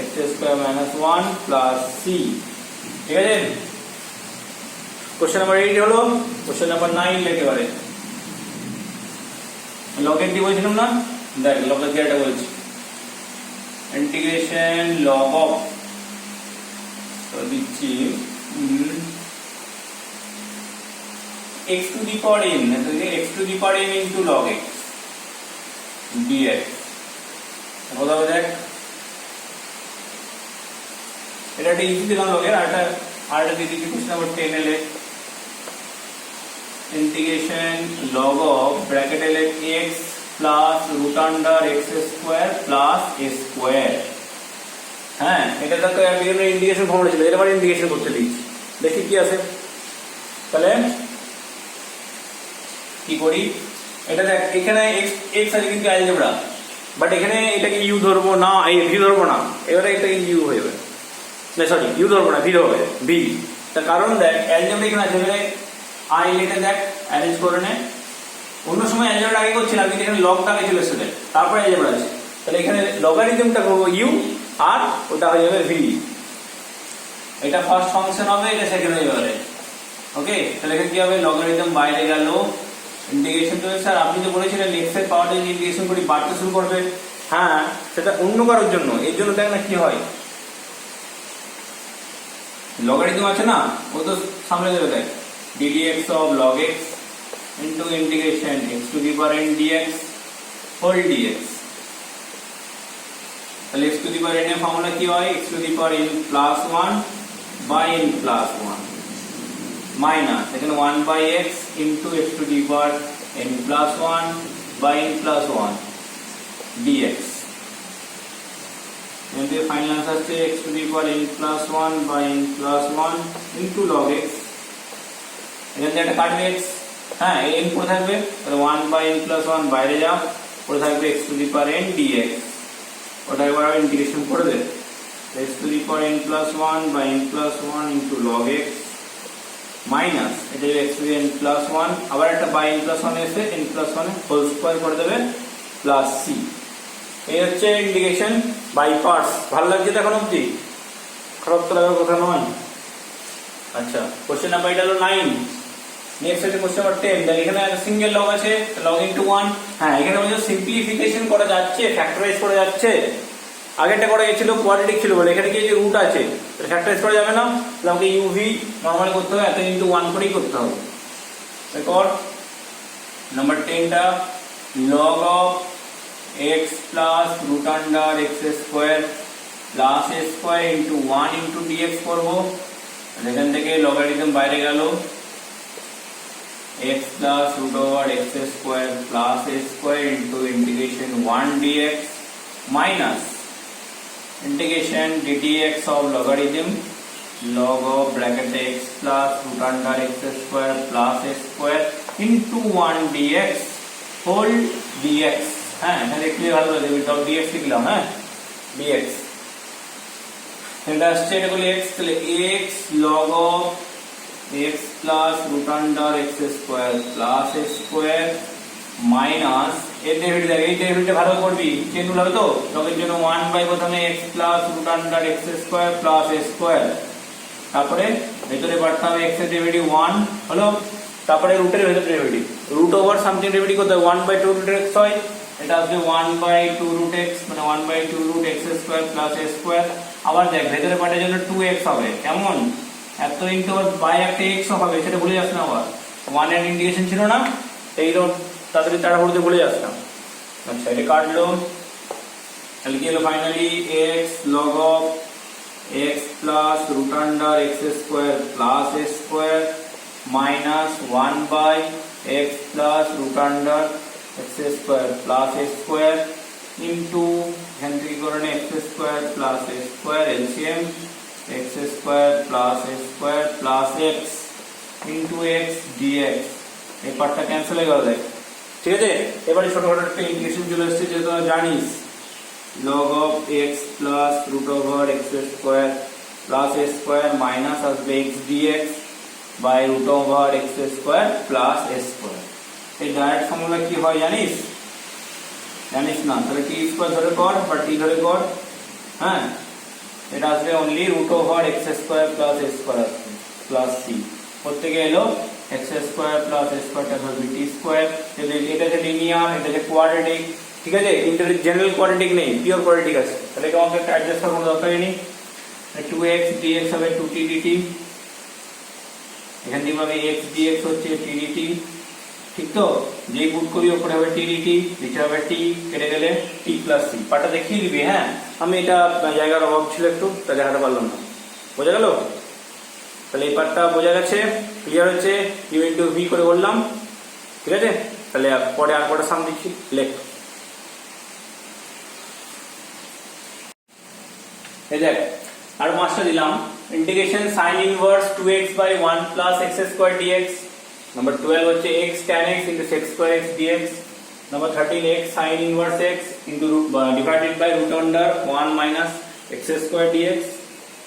x square minus 1 plus c। ঠিক আছে, কোশ্চেন নাম্বার 8 হলো। কোশ্চেন নাম্বার 9 লিখতে পারে। লগের দিয়ে বলছিলাম না, দেখ লগের দিয়ে এটা বলছি, ইন্টিগ্রেশন লগ অফ দিচ্ছি x two the power n, x two the power n into log x dx। কথা বলে দেখ, এটা একটা ইজি দিলাম লগের, আরেকটা দিয়ে দিচ্ছি কোশ্চেন নাম্বার 10 এলে ইন্টিগ্রেশন log অফ ব্র্যাকেট এলে x plus root under x square plus a square. হ্যাঁ, এটা তো বিভিন্ন ইন্টিগ্রেশন ফর্মুলা ছিল, এবার ইন্টিগ্রেশন করতে দিচ্ছি, দেখি কি আছে। তাহলে কি করি, এটা দেখ এখানে x আছে কিন্তু অ্যালজেব্রা, বাট এখানে এটাকে u ধরবো না, এই v ধরবো না, এবারে এটাকে u হয়ে যাবে, না সরি u ধরবো না, v হবে v। তার কারণ দেখ অ্যালজেব্রা এখানে আছে, এবারে আই লেটে দেখ অ্যারেঞ্জ করে নে। অন্য সময় অ্যালজেব্রা আগে করছিলাম, কিন্তু এখানে লগটা আগে চলে এসেছে, তারপরে অ্যালজেব্রা আছে। তাহলে এখানে লগারিদমটা করবো u, আর ওটা হয়ে যাবে v। এটা ফার্স্ট ফাংশন হবে, এটা সেকেন্ড হয়ে যাবে। ওকে, তাহলে এখানে কি হবে, লগারিদম বাইরে গেল, ইন্টিগ্রেশন তো স্যার আপনি তো বলেছিলেন x এর পাওয়ারটা যদি ইন্টিগ্রেশন করি বাড়তে শুরু করবে। হ্যাঁ, সেটা অন্য কারোর জন্য, এর জন্য দেখ না কি হয়, লগারিদম আছে না, ও তো সামনে যাবে। দেখ ddx of log x into integration x to the power n dx whole dx। তাহলে x to the power n এর ফর্মুলা কি হয়, x to the power n plus 1 by n plus 1 minus এখানে 1 by x into x to the power n plus 1 by n plus 1 dx। এখান থেকে final answer হচ্ছে x to the power n plus 1 by n plus 1 into log x। এখান থেকে একটা কাটবে x, হ্যাঁ n পড়ে থাকবে, তাহলে 1 by n plus 1 বাইরে যাও, পড়ে থাকবে x to the power n dx। ওটা এবার ইন্টিগ্রেশন করে দে, x to the power n plus 1 by n plus 1 into log x minus এটা x to the n plus 1, আবার একটা by n plus 1 এসে n plus 1 হোল স্কয়ার করে দেবে plus c। এই হচ্ছে ইন্টিগ্রেশন বাই পার্টস। ভালো লাগছে তো এখন অবধি? খারাপ তো লাগার কথা নয়। আচ্ছা, কোশ্চেন নাম্বার এটা হলো 9। নেক্সট হচ্ছে কোশ্চেন নাম্বার 10। দেখ এখানে একটা সিঙ্গেল লগ আছে, log into 1। হ্যাঁ, এখানে বলছে সিম্পলিফিকেশন করা যাচ্ছে, ফ্যাক্টরাইজ করা যাচ্ছে। আগেরটা করা গেছিল কোয়াড্রেটিক ছিল বলে, এখানে কি যে রুট আছে, তাহলে ফ্যাক্টরাইজ করা যাবে না, তাহলে আমাকে uv নরমালি করতে হবে, এত ইনটু 1 করেই করতে হবে। তারপর নাম্বার 10টা log of x plus root under x square plus a square into 1 into dx করব। এখান থেকে লগারিদম বাইরে গেল, x plus root over x square plus a square into integration 1 dx minus integration ddx of logarithm log of bracket x plus root under x square plus a square into 1 dx whole dx। হ্যাঁ, এখানে clear ভালো হয়ে যাবে, dot dx লিখলাম। হ্যাঁ, dx এটা আসছে, এটা বলি x, তাহলে x log of x plus root under x square plus a square minus এর ডেরিভেটিভ, দেখ এই ডেরিভেটিভটা ভালো করবি, চেন রুল হবে তো, লগের জন্য 1 বাই প্রথমে x plus root under x square plus a square, তারপরে ভেতরে পাঠাতে হবে x এর ডেরিভেটিভ 1 হলো, তারপরে রুটের ভেতরে derivative, root over something derivative করতে হবে, 1 বাই 2 রুট x হয়, এটা আসবে 1/2 রুট এক্স, মানে 1/2 রুট এক্স স্কোয়ার প্লাস এ স্কোয়ার। আবার দেখ ভেতরে পার্টের জন্য 2x হবে, কেমন এত ইন্টু বাই একটা এক্স হবে, সেটা ভুলে যাস না। আবার 1 এর ইন্ডিকেশন ছিল না, এইরকম তাড়াতাড়ি তাড়াহুড়োতে ভুলে যাস না। আচ্ছা এটা কাটলো, তাহলে কি হলো finally x log of x plus root under x square plus a square minus 1 by x plus root under x square plus a square into এখান থেকে করে নে x square plus a square LCM x square plus a square plus x into x dx। এই পার্টটা cancel হয়ে গেল দেখ, ঠিক আছে। এবারে ছোটখাটো একটা ইন্টিগ্রেশন চলে এসেছে, যেহেতু জানিস log of x plus root over x square plus a square minus আসবে x dx by root over x square plus a square। এই ডাইরেক্ট ফর্মুলা কি হয় জানিস? জানিস না? তাহলে t স্কয়ার ধরে কর বা t ধরে কর। হ্যাঁ, এটা আসবে only root over x square plus a square plus c। প্রত্যেকে এলো x square plus a square টা হবে t স্কয়ার। এটা যে লিনিয়ার, এটা যে কোয়াড্রেটিক, ঠিক আছে। ইন্টারনেট জেনারেল কোয়াড্রেটিক নেই, পিওর কোয়াড্রেটিক আছে। তাহলে এটা আমাকে অ্যাডজাস্ট করার কোনো দরকারই নেই। 2x dx হবে 2t dt, এখান থেকে পাবে x dx হচ্ছে t dt, ঠিক তো। যেই পুট করি ওপরে হবে t dt, নিচে হবে t, কেটে গেলে t প্লাস c। পাটা দেখিয়ে দিবি। হ্যাঁ, আমি এটা জায়গার অভাব ছিল একটু, তা দেখাতে পারলাম না। বোঝা গেল? তাহলে এই পার্টটা বোঝা গেছে, ক্লিয়ার হচ্ছে। u ইন্টু v করে বললাম, ঠিক আছে। তাহলে পরে আর কটা সাম দিচ্ছি, লেখ। এই দেখ আর মাসটা দিলাম, integration sin inverse 2x by 1 plus x square dx। Number 12 হচ্ছে x tan x into sec square x dx। Number 13 x sin inverse x into divided by root under 1 minus x square dx।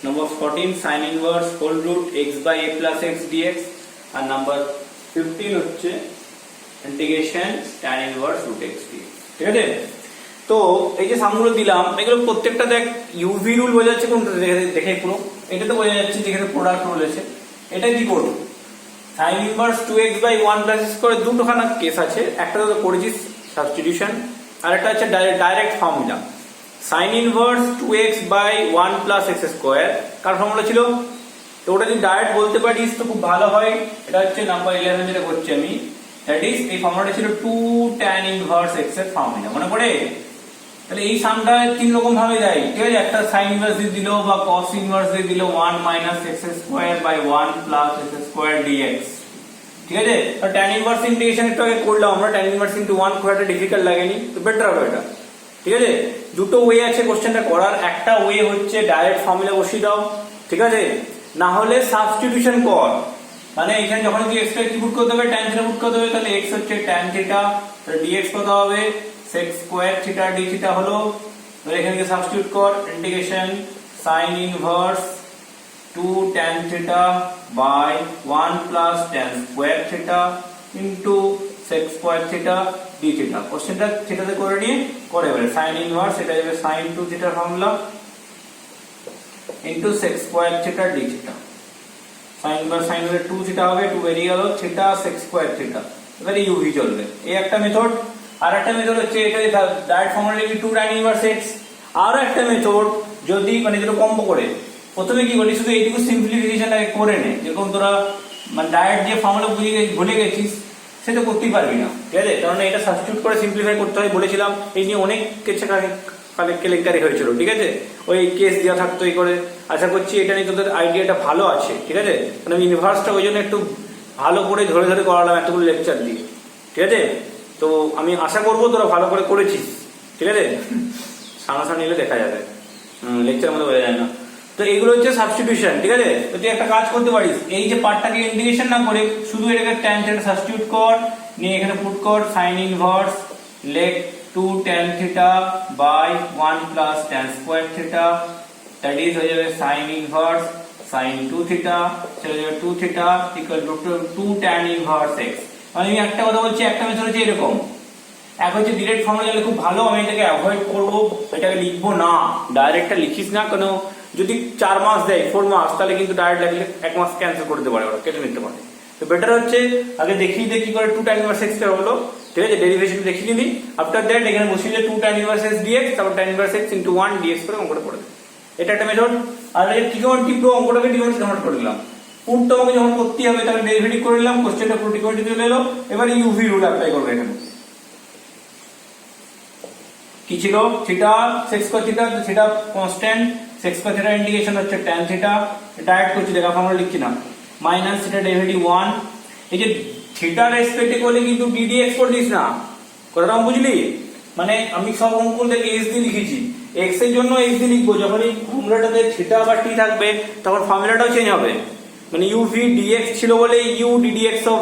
Number 14 sin inverse whole root x by a plus x dx। আর number 15 হচ্ছে integration tan inverse root x dx, ঠিক আছে। তো এই যে সামগুলো দিলাম, এগুলো প্রত্যেকটা দেখ ইউভি রুল বোঝা যাচ্ছে কোনটা দেখে পুরো। এটা তো বোঝা যাচ্ছে যেখানে প্রোডাক্ট রুল আছে। এটা কি করব? sin inverse 2x by 1 plus করে দুটোখানা কেস আছে। একটা তো করেছিস সাবস্টিটিউশন, আর একটা হচ্ছে direct formula. sin inverse 2x by 1 plus x square car formula ছিল? তো ওটা যদি ডাইরেক্ট বলতে পারিস তো খুব ভালো হয়। এটা হচ্ছে নাম্বার 11 যেটা করছি আমি, দ্যাট ইজ এই ফর্মুলাটা ছিল 2 tan ইনভার্স x এর ফর্মুলা, মনে পড়ে? তাহলে এই সামটা তিন রকম ভাবে দেয়, ঠিক আছে। একটা sin ইনভার্স দিয়ে দিল বা cos ইনভার্স দিয়ে দিল 1 minus x square by 1 plus x square dx, ঠিক আছে। আর tan ইনভার্স ইন্টিগ্রেশন একটু আগে করলাম আমরা, tan ইনভার্স ইনটু 1 খুব একটা ডিফিকাল্ট লাগেনি, তো বেটার হবে এটা, ঠিক আছে। দুটো ওয়ে আছে কোশ্চেনটা করার। একটা ওয়ে হচ্ছে ডাইরেক্ট ফর্মুলা বসিয়ে দাও, ঠিক আছে। না হলে সাবস্টিটিউশন কর, মানে এখানে যখন কি x টা কি পুট করতে হবে, tan থিটা পুট করতে হবে। তাহলে x হচ্ছে tan থিটা, তাহলে dx কত হবে? sec square theta d theta হলো। তাহলে এখানে কি সাবস্টিটিউট কর, integration sin inverse 2 tan theta by 1 plus tan square theta into sec square theta d theta. কোশ্চেনটা থিটাতে করে নিয়ে করে এবারে sin ইনভার্স, এটা হবে sin 2 theta formula into sec square theta d theta. sin inverse sin হলে 2 theta হবে, 2 বেরিয়ে গেল, থিটা sec স্কয়ার থিটা। এবারে ইউভি চলবে, এই একটা মেথড। আর একটা মেথড হচ্ছে এটা ডাইরেক্ট ফর্মুলা লিখি 2 tan ইনভার্স x। আর একটা মেথড যদি মানে যেটা কম্বো করে, প্রথমে কি বলি শুধু এইটুকু সিম্পলিফিকেশনটাকে করে নে। যেরকম তোরা মানে ডাইরেক্ট যে ফর্মুলা ভুলে গেছিস সেটা করতেই পারবি না, ঠিক আছে। কারণ এটা সাবস্টিটিউট করে সিম্পলিফাই করতে হয় বলেছিলাম। এই নিয়ে অনেক কেলেঙ্কারি হয়েছিল, ঠিক আছে। ওই কেস দেওয়া থাকতো এই করে। আশা করছি এটা নিয়ে তোদের আইডিয়াটা ভালো আছে, ঠিক আছে। মানে আমি ইউনিভার্সটা ওই জন্য একটু ভালো করে ধরে ধরে করালাম এতগুলো লেকচার দিয়ে, ঠিক আছে। তো আমি আশা করবো তোরা ভালো করে করেছিস, ঠিক আছে। সামনাসামনি এলে দেখা যাবে, লেকচারের মধ্যে বোঝা যায় না। তো এগুলো হচ্ছে সাবস্টিটিউশন, ঠিক আছে। তো তুই একটা কাজ করতে পারিস, এই যে পার্টটাকে ইন্টিগ্রেশন না করে শুধু এটাকে tan থিটা সাবস্টিটিউট কর, নিয়ে এখানে পুট কর sin ইনভার্স লেখ 2 tan theta by 1 plus tan square theta, that is হয়ে যাবে sin ইনভার্স sin 2 থিটা চলে যাবে 2 theta equal to 2 tan inverse x। আমি একটা কথা বলছি, একটা মেথড হচ্ছে এরকম, এক হচ্ছে ডিরেক্ট ফর্মুলা জানলে খুব ভালো, আমি এটাকে অ্যাভয়েড করবো, এটাকে লিখবো না। ডাইরেক্টটা লিখিস না, কেন যদি 4 মাস দেয় 4 মাস, তাহলে কিন্তু ডাইরেক্ট লাগলে 1 মাস ক্যান্সেল করে দিতে পারে, ওরা কেটে নিতে পারে। তো বেটার হচ্ছে আগে দেখিয়ে কি করে 2 tan ইনভার্স x হলো, ঠিক আছে, ডেরিভেশন দেখিয়ে নিবি। আফটার দ্যাট এখানে বসিয়ে দিয়ে 2 tan inverse x dx, তারপর tan inverse x into 1 dx করে অঙ্কটা করে দেবে। এটা একটা মেথড। আর এই ত্রিকোণটি পুরো অঙ্কটাকে ত্রিকোণটি কনভার্ট করে দিলাম। পুরোটা আমাকে যখন করতে হবে তাহলে ডেরিভেটিভ করে নিলাম, কোশ্চেনটা পুরো ত্রিকোণটি চলে এলো। এবার ইউভি রুল অ্যাপ্লাই করবে এখানে। কি ছিল theta sec square theta, theta constant, sec square theta integration হচ্ছে tan থিটা, এটা অ্যাড করছি, দেখা আমরা লিখছি না, মাইনাস থিটা ডেরিভেটিভ 1। এই যে থিটা রেসপেক্টে করলে কিন্তু ddx করে দিস না, কথাটা বুঝলি? মানে আমি সব অঙ্ক থেকে x দিয়ে লিখেছি, x এর জন্য x দিয়ে লিখবো, যখন এই ফর্মুলাটাতে থিটা বা t থাকবে তখন ফর্মুলাটাও চেঞ্জ হবে। মানে uv dx ছিল বলে u ddx of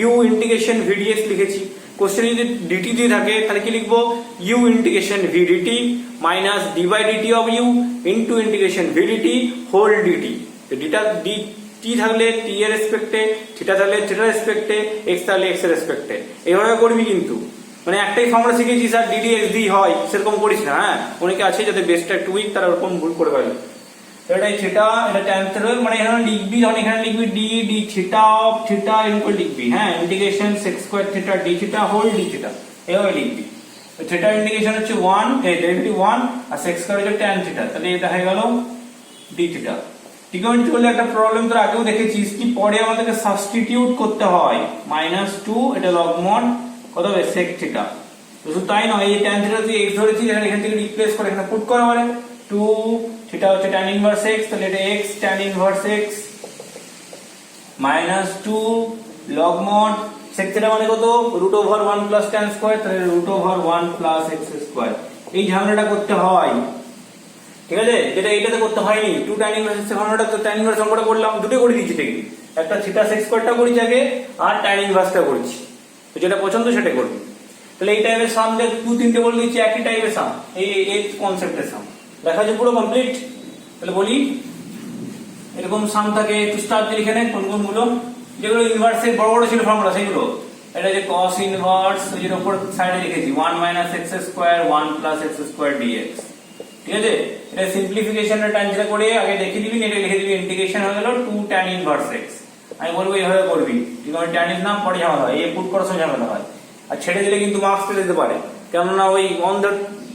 u integration v dx লিখেছি। কোশ্চেনে যদি dt দিয়ে থাকে তাহলে কি লিখবো, u integration v dt minus d by dt of u into integration v dt whole dt। তো dt থাকলে t এর রেসপেক্টে, থিটা থাকলে থিটার রেসপেক্টে, x থাকলে x এর রেসপেক্টে, এইভাবে করবি কিন্তু। মানে একটাই ফর্মুলা শিখেছিস আর dd x d হয় সেরকম করিস না। হ্যাঁ, অনেকে আছে যাদের বেসটা একটু উইক, তারা ওরকম ভুল করে ফেলে। এটা থিটা, এটা tan থিটা, মানে এখানে লিখবি, যখন এখানে লিখবি d d theta of theta এরকম লিখবি। হ্যাঁ, integration sec square theta d theta whole d theta, এইভাবে লিখবি। থিটা ইন্টিগ্রেশন হচ্ছে 1, এই ডেরিভেটিভ 1, আর sec স্কয়ার হচ্ছে tan থিটা, তাহলে এটা হয়ে গেল d থিটা। ত্রিকোণমিতি বলে একটা প্রবলেম তোর আগেও দেখেছিস কি, পরে আমাদেরকে সাবস্টিটিউট করতে হয়, -2 এটা লগ মড কত হবে sec থিটা। শুধু তাই নয়, এই tan থিটা তুই x ধরেছিস, এখান থেকে রিপ্লেস করে এখানে পুট করা মানে 2 থিটা হচ্ছে tan ইনভার্স x, তাহলে এটা x tan inverse x minus 2 log mod sec theta মানে কত, √1 প্লাস tan স্কয়ার, তাহলে √1 প্লাস x স্কয়ার। এই ঝামেলাটা করতে হয়, ঠিক আছে, যেটা এইটাতে করতে হয়নি। 2 tan ইনভার্স x ফর্মুলাটা তো tan ইনভার্স অঙ্কটা করলাম, দুটো করে দিয়েছি দেখি, একটা থিটা sec স্কয়ারটা করেছি আগে, আর tan ইনভার্সটা করেছি। তো যেটা পছন্দ সেটা করবি। তাহলে এই টাইপের সাম দেখ 2-3টে বলে দিচ্ছি, একই টাইপের সাম, এই কনসেপ্টের সাম দেখা যায় পুরো কমপ্লিট। তাহলে বলি এরকম সাম থাকে, একটু স্টার দিয়ে লিখে নেয় কোন কোনগুলো, যেগুলো ইনভার্সের বড় বড় ছিল ফর্মুলা সেগুলো। এটা যে cos ইনভার্স, ওই যে উপর সাইডে লিখেছি 1 minus x square 1 plus x square dx, ঠিক আছে। এটা সিম্পলিফিকেশনটা tan থিটা করে আগে দেখিয়ে দিবি, এটা লিখে দিবি, ইন্টিগ্রেশন হয়ে গেল 2 tan ইনভার্স x। আমি বলবো এইভাবে করবি, ঠিক আছে, tan এর নাম পরে ঝামেলা হয়, এই পুট করার সময় ঝামেলা হয়। আর ছেড়ে দিলে কিন্তু মার্কস পেতে দিতে পারে, কেননা ওই অন্ধ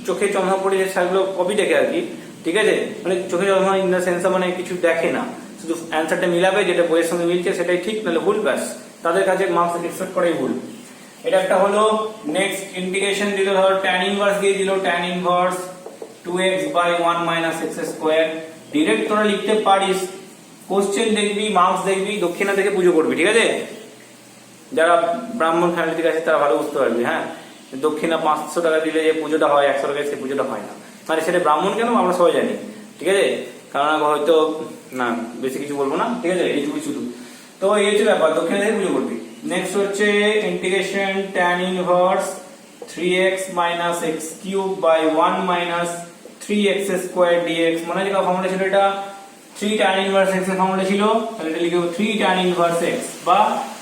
চোখে চমড়া পড়ে যে সেগুলো কপি দেখে আর কি, ঠিক আছে। মানে চোখে চমড়া ইন দ্য সেন্স মানে কিছু দেখে না, শুধু অ্যান্সারটা মিলাবে, যেটা বইয়ের সঙ্গে মিলছে সেটাই ঠিক, নাহলে ভুল, ব্যাস তাদের কাছে মার্কস এক্সপেক্ট করাই ভুল। এটা একটা হলো। নেক্সট ইন্টিগ্রেশন দিল, ধর tan ইনভার্স দিয়ে দিল, tan inverse 2x by 1 minus x square. Direct তোরা লিখতে পারিস, কোশ্চেন দেখবি, মার্কস দেখবি, দক্ষিণা থেকে পুজো করবি, ঠিক আছে। যারা ব্রাহ্মণ ফ্যামিলি থেকে আছে তারা ভালো বুঝতে পারবি। হ্যাঁ, দক্ষিণা 500 টাকা দিলে যে পুজোটা হয় 100 টাকায়, সেই পুজোটা হয় না। মানে সেটা ব্রাহ্মণ কেন আমরা সবাই জানি, ঠিক আছে, কারণ হয়তো না বেশি কিছু বলবো না, ঠিক আছে, এইটুকুই শুধু। তো এই হচ্ছে ব্যাপার, দক্ষিণা থেকে পুজো করবি। নেক্সট হচ্ছে integration tan inverse 3x minus x cube by 1 minus 3x square dx। মানে যেটা ফর্মুলা ছিল এটা 3 tan ইনভার্স x এর ফর্মুলা ছিল, তাহলে এটা লিখব 3 tan ইনভার্স x, বা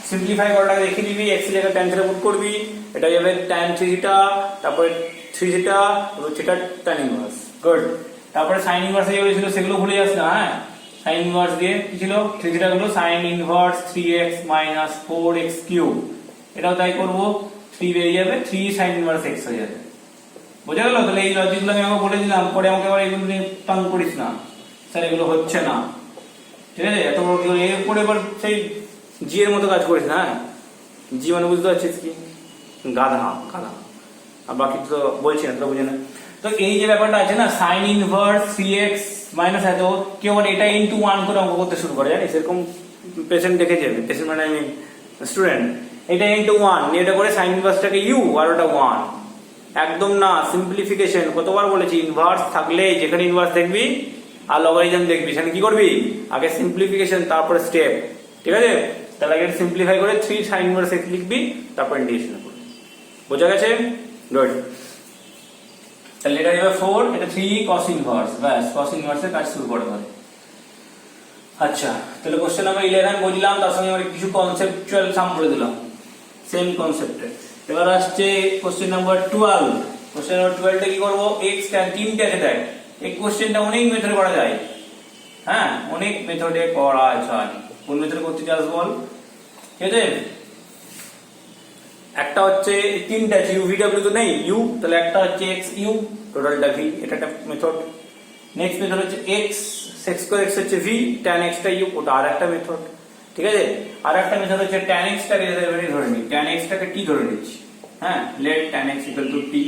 সিম্পলিফাই করাটা দেখে নিবি, x এর জায়গায় tan থিটা পুট করবি, এটা যাবে tan থিটা, তারপরে 3 থিটা, তারপর থিটা tan ইনভার্স, গুড। তারপরে sin ইনভার্স যেগুলো ছিল সেগুলো ভুলে যাস না। হ্যাঁ, sin ইনভার্স দিয়ে কি ছিল, 3 থিটা গুলো sin inverse 3x minus 4x cube, এটাও তাই করব, 3 বেরিয়ে যাবে, 3 sin ইনভার্স x হয়ে যাবে। বোঝা গেল? তাহলে এই লজিকগুলো আমি আমাকে বলে দিলাম, পরে আমাকে আবার এগুলো নিয়ে টান করিস না, স্যার এগুলো হচ্ছে না, ঠিক আছে। এত বড় কি এরপরে এবার সেই জি এর মতো কাজ করিস না। জি মানে বুঝতে পারছিস কি, গাধা গাধা, আর বাকি তো বলছি না, তোরা বুঝে না। তো এই যে ব্যাপারটা আছে না, সাইন ইনভার্স 3x মাইনাস এত, কেউ এটা ইনটু 1 করে অঙ্ক করতে শুরু করে, জানিস, এরকম পেশেন্ট দেখে যাবে, পেশেন্ট মানে আমি স্টুডেন্ট, এটা ইনটু 1 নিয়ে এটা করে সাইন ইনভার্সটাকে ইউ আর ওটা 1, একদম না, সিম্পলিফিকেশন। কতবার বলেছি, ইনভার্স থাকলে যেখানে ইনভার্স দেখবি আর লগারিদম দেখবি, সেখানে কি করবি, আগে সিম্পলিফিকেশন তারপরে স্টেপ, ঠিক আছে। তাহলে আগে সিম্পলিফাই করে 3 sin ইনভার্স x লিখবি, তারপর ইন্টিগ্রেশন করবি। বোঝা গেছে? গুড। তাহলে এটা হবে 4, এটা 3 cos ইনভার্স, ব্যাস cos ইনভার্সের কাজ শুরু করে ধরে। আচ্ছা, তাহলে কোশ্চেন নাম্বার 11 বুঝলাম, তার সঙ্গে আমরা কিছু কনসেপচুয়াল সাম বলে দিলাম সেম কনসেপ্টে। এবার আসছে কোশ্চেন নাম্বার 12। কোশ্চেন নাম্বার 12 টা কি করব, x tan 3 আছে দেখ, এই কোশ্চেনটা অনেক মেথডে করা যায়। হ্যাঁ, অনেক মেথডে করা যায়। কোন মেথডে করতে চাস বল, ঠিক আছে। একটা হচ্ছে তিনটা আছে, ইউ ভি ডাব্লিউ তো নেই ইউ, তাহলে একটা হচ্ছে এক্স ইউ, টোটালটা ভি, এটা একটা মেথড। নেক্সট মেথড হচ্ছে এক্স সেক্স স্কয়ার এক্স হচ্ছে ভি, ট্যান এক্সটা ইউ, ওটা আর একটা মেথড। ঠিক আছে, আর একটা মেথড হচ্ছে ট্যান এক্সটাকে ডেরিভেটিভ ধরে নিই, ট্যান এক্সটাকে টি ধরে নিচ্ছি। হ্যাঁ, let tan x equal to t,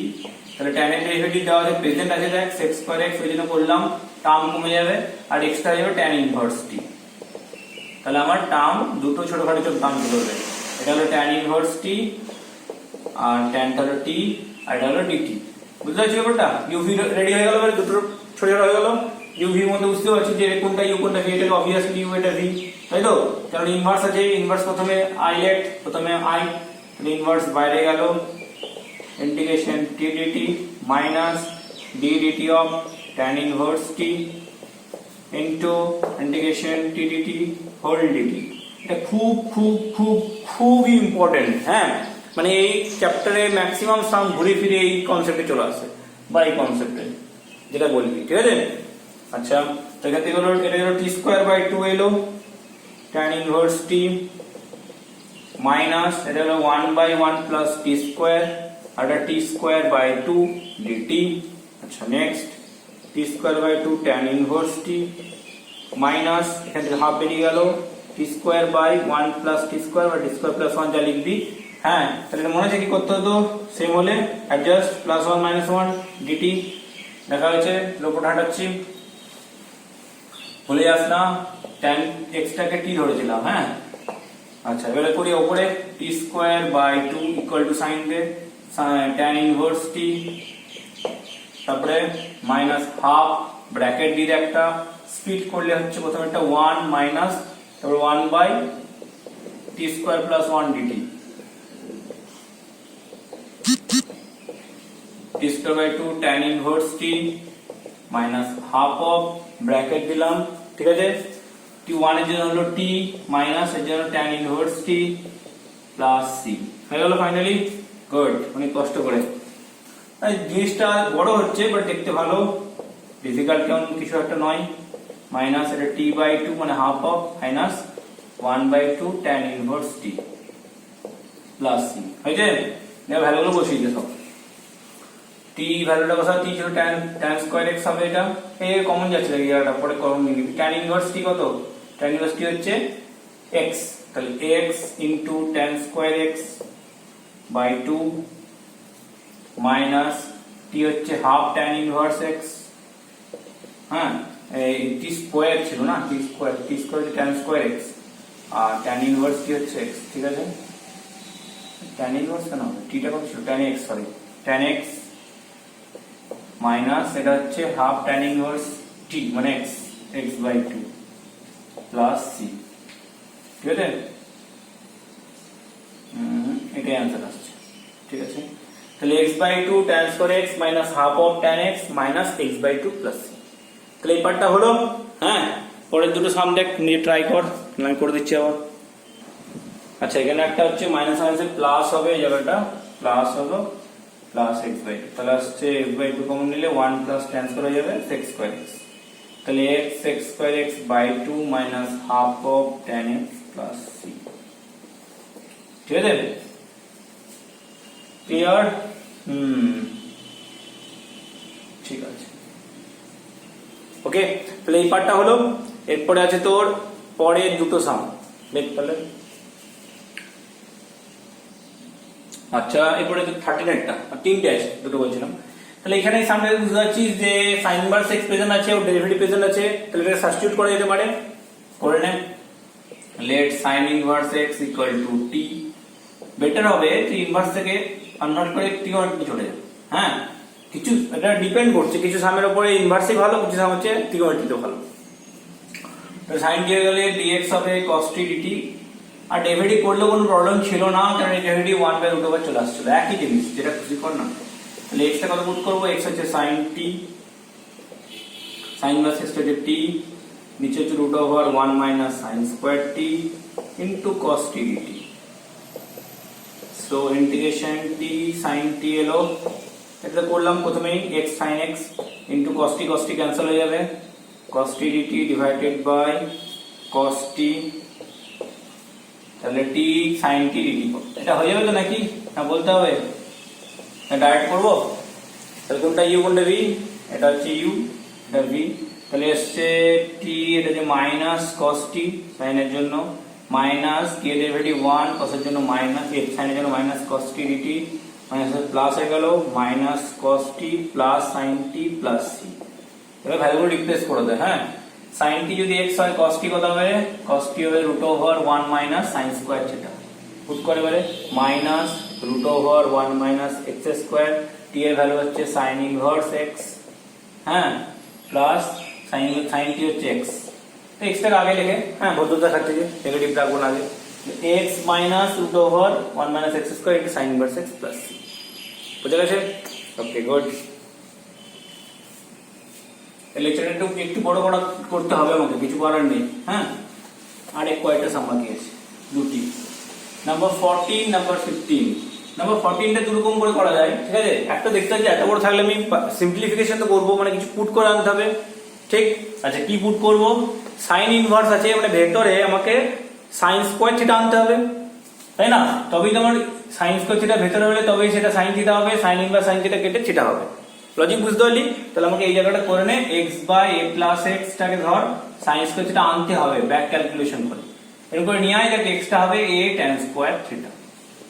তাহলে ট্যান এর ডেরিভেটিভ দেওয়া আছে, প্রেজেন্ট আছে দেখ সেক্স স্কয়ার এক্স, ওই জন্য করলাম, টার্ম কমে যাবে আর এক্সটা হয়ে যাবে ট্যান ইনভার্স টি। তাহলে আমার টার্ম দুটো ছোটখাটো টার্ম চলে, এটা হলো ট্যান ইনভার্স টি আর ট্যান হলো টি আর এটা হলো ডিটি। বুঝতে পারছি ব্যাপারটা? ইউভি রেডি হয়ে গেল, মানে দুটো ছোট ছোট হয়ে গেল। ইউভির মধ্যে বুঝতে পারছি যে কোনটা ইউ কোনটা ভি, এটা অবভিয়াসলি ইউ এটা ভি, তাই তো? কারণ ইনভার্স আছে, ইনভার্স প্রথমে আই লেট, প্রথমে আই, ইনভার্স বাইরে গেল, integration t dt minus d dt of tan inverse t into integration t dt whole dt. এটা খুব খুব খুব খুবই ইম্পর্টেন্ট। হ্যাঁ, মানে এই চ্যাপ্টারে ম্যাক্সিমাম সাম ঘুরে ফিরে এই কনসেপ্টে চলে আসে, বা এই কনসেপ্টে যেটা বলবি, ঠিক আছে? আচ্ছা, তো এখান থেকে হলো এটা হলো টি স্কোয়ার বাই টু এলো ট্যান ইনভার্স টি মাইনাস এটা হলো 1/1 প্লাস টি স্কোয়ার আর এটা t square by two dt. আচ্ছা, next t square by two tan inverse t minus এখান থেকে হাফ বেরিয়ে গেল t square by 1 plus t square বা টি স্কোয়ার প্লাস 1 যা লিখবি। হ্যাঁ, তাহলে মনে হচ্ছে কি করতে হতো, সেম হলে অ্যাডজাস্ট প্লাস 1 মাইনাস 1 ডিটি দেখা হয়েছে, লোপটা হাঁটাচ্ছি, ভুলে যাস না ট্যান এক্সটাকে টি ধরেছিলাম। হ্যাঁ, আচ্ছা, এবারে করি ওপরে t square by two equal to sine দে ট্যান ইনভার্স টি, তারপরে মাইনাস হাফ ব্র্যাকেট দিয়ে একটা স্প্লিট করলে হচ্ছে প্রথমে একটা 1 মাইনাস তারপর 1 by t square plus 1 dt, t square by two tan inverse t minus half of bracket দিলাম, ঠিক আছে? টি 1 এর জন্য হলো টি মাইনাস এর জন্য tan inverse t plus c হয়ে গেল ফাইনালি। গুড, অনেক কষ্ট করে জিনিসটা বড় হচ্ছে বাট দেখতে ভালো, ডিফিকাল্ট কেমন কিছু একটা নয়। মাইনাস এটা টি বাই টু মানে half of minus 1/2 tan inverse t plus c হয়েছে। ভ্যালুগুলো বসিয়ে দিয়ে সব টি ভ্যালুটা বসা, টি ছিল ট্যান স্কয়ার এক্স হবে, এটা এই কমন যাচ্ছে নাকি, এটা পরে কমন নিবি। ট্যান ইনভার্স টি কত? ট্যান ইনভার্স টি হচ্ছে এক্স, তাহলে x into tan square x by two minus t হচ্ছে হাফ ট্যান ইনভার্স এক্স। হ্যাঁ, এই টি স্কয়ার ছিল না, টি স্কয়ার হচ্ছে ট্যান স্কয়ার এক্স আর ট্যান ইনভার্স টি হচ্ছে এক্স, ঠিক আছে? ট্যান ইনভার্স কেন হবে, টিটা কত ছিল, tan x, sorry tan x minus এটা হচ্ছে হাফ ট্যান ইনভার্স টি মানে x, x by two plus c, ঠিক আছে? এটাই অ্যান্সার আসছে, ঠিক আছে? তাহলে x by two tan square x minus half of tan x minus x by two plus c. তাহলে এই পার্টটা হলো। হ্যাঁ, পরের দুটো সাম দেখ, নিয়ে ট্রাই কর, আমি করে দিচ্ছি আবার। আচ্ছা, এখানে একটা হচ্ছে মাইনাস মাইনাসে প্লাস হবে, এই জায়গাটা প্লাস হলো প্লাস এক্স বাই টু, তাহলে আসছে এক্স বাই টু কমন নিলে 1 প্লাস ট্যান স্কয়ার হয়ে যাবে সেক্স স্কয়ার এক্স, তাহলে x sec square x by two minus half of tan x plus c, ঠিক আছে? ক্লিয়ার? ঠিক আছে, ওকে। তাহলে এই পার্টটা হলো। এরপরে আছে তোর পরের দুটো সাম, দেখ তাহলে। আচ্ছা, এরপরে 39টা তিনটে আছে, দুটো বলছিলাম। তাহলে এখানে সামনে বুঝতে পারছিস যে সাইন ইনভার্স এক্স প্রেজেন্ট আছে ও ডেরিভেটিভ প্রেজেন্ট আছে, তাহলে এটা সাবস্টিটিউট করা যেতে পারে, করে নে। Let sine inverse x equal to t, better হবে তুই ইনভার্স থেকে কনভার্ট করে ত্রিকোণমিতি চলে যাবে। হ্যাঁ, কিছু এটা ডিপেন্ড করছে, কিছু সামের উপরে ইনভার্সই ভালো, কিছু সাম হচ্ছে ত্রিকোণমিতিতে ভালো। তো সাইন দিয়ে গেলে ডিএক্স হবে cos t dt, আর ডেরিভেটিভ করলে কোনো প্রবলেম ছিল না, কারণ এই ডেরিভেটিভ 1/√over চলে আসছিল, একই জিনিস, যেটা খুশি কর না। তাহলে x টা কত পুট করব, x হচ্ছে sin t, sin inverse x হচ্ছে t, নিচে হচ্ছে √1 minus sin square t into cos t dt। So integration t sin t এলো, এটা করলাম প্রথমেই x sin x into cos t cancel হয়ে যাবে, cos t dt divided by cos t তাহলে টি সাইন টি ডিটি এটা হয়ে যাবে তো নাকি, না বলতে হবে ডাইরেক্ট করবো। তাহলে কোনটা ইউ কোনটা ভি, এটা হচ্ছে ইউ এটা ভি। তাহলে এসছে টি, এটা যে মাইনাস কস টি সাইনের জন্য, মাইনাস কে ডেরিভেটিভ 1 কসের জন্য মাইনাস, সাইনের জন্য মাইনাস কস টি ডিটি, মাইনাস প্লাস হয়ে গেল মাইনাস কস টি প্লাস সাইন টি প্লাস সি। এবার ভ্যালুগুলো রিপ্লেস করে দেয়। হ্যাঁ, সাইন টি যদি এক্স হয় কস টি কত হবে, কস টি হবে root over 1 minus sine square theta. Put করে এবারে minus root over 1 minus x square, t এর ভ্যালু হচ্ছে সাইন ইনভার্স এক্স, হ্যাঁ, প্লাস সাইন টি হচ্ছে এক্স। তো এক্সটাকে আগে লিখে, হ্যাঁ বদ্ধতা খাচ্ছে যে নেগেটিভ রাখবো না আগে, x minus root over 1 minus x square into sine inverse x plus c. বুঝে গেছে? Okay good. লেকচারটা একটু বড় বড় করতে হবে আমাকে, কিছু করার নেই। হ্যাঁ, আর এক কয়েকটা সামগ্রী আছে দুটি, নাম্বার 14 নাম্বার 15। নাম্বার 14টা দুরকম করে করা যায়, ঠিক আছে। একটা দেখতে হচ্ছে এত বড় থাকলে আমি সিম্পলিফিকেশন তো করবো, মানে কিছু পুট করে আনতে হবে, ঠিক আচ্ছা। কি পুট করব, সাইন ইনভার্স আছে মানে ভেক্টরে আমাকে সাইন স্কোয়ার থিটা আনতে হবে, তাই না? তবেই তোমার সাইন স্কোয়ার থিটা ভেতরে হলে তবেই সেটা সাইন থিটা হবে, সাইন ইনভার্স সাইন থিটা কেটে থিটা হবে। লজিক বুঝতে পারলি? তাহলে আমাকে এই জায়গাটা করে নে, x by a plus x টাকে ধর সাইন স্কোয়ার থিটা আনতে হবে ব্যাক ক্যালকুলেশন করে, এরকম করে নিয়ে আয়, দেখ এক্সটা হবে এ ট্যান স্কোয়ার থিটা,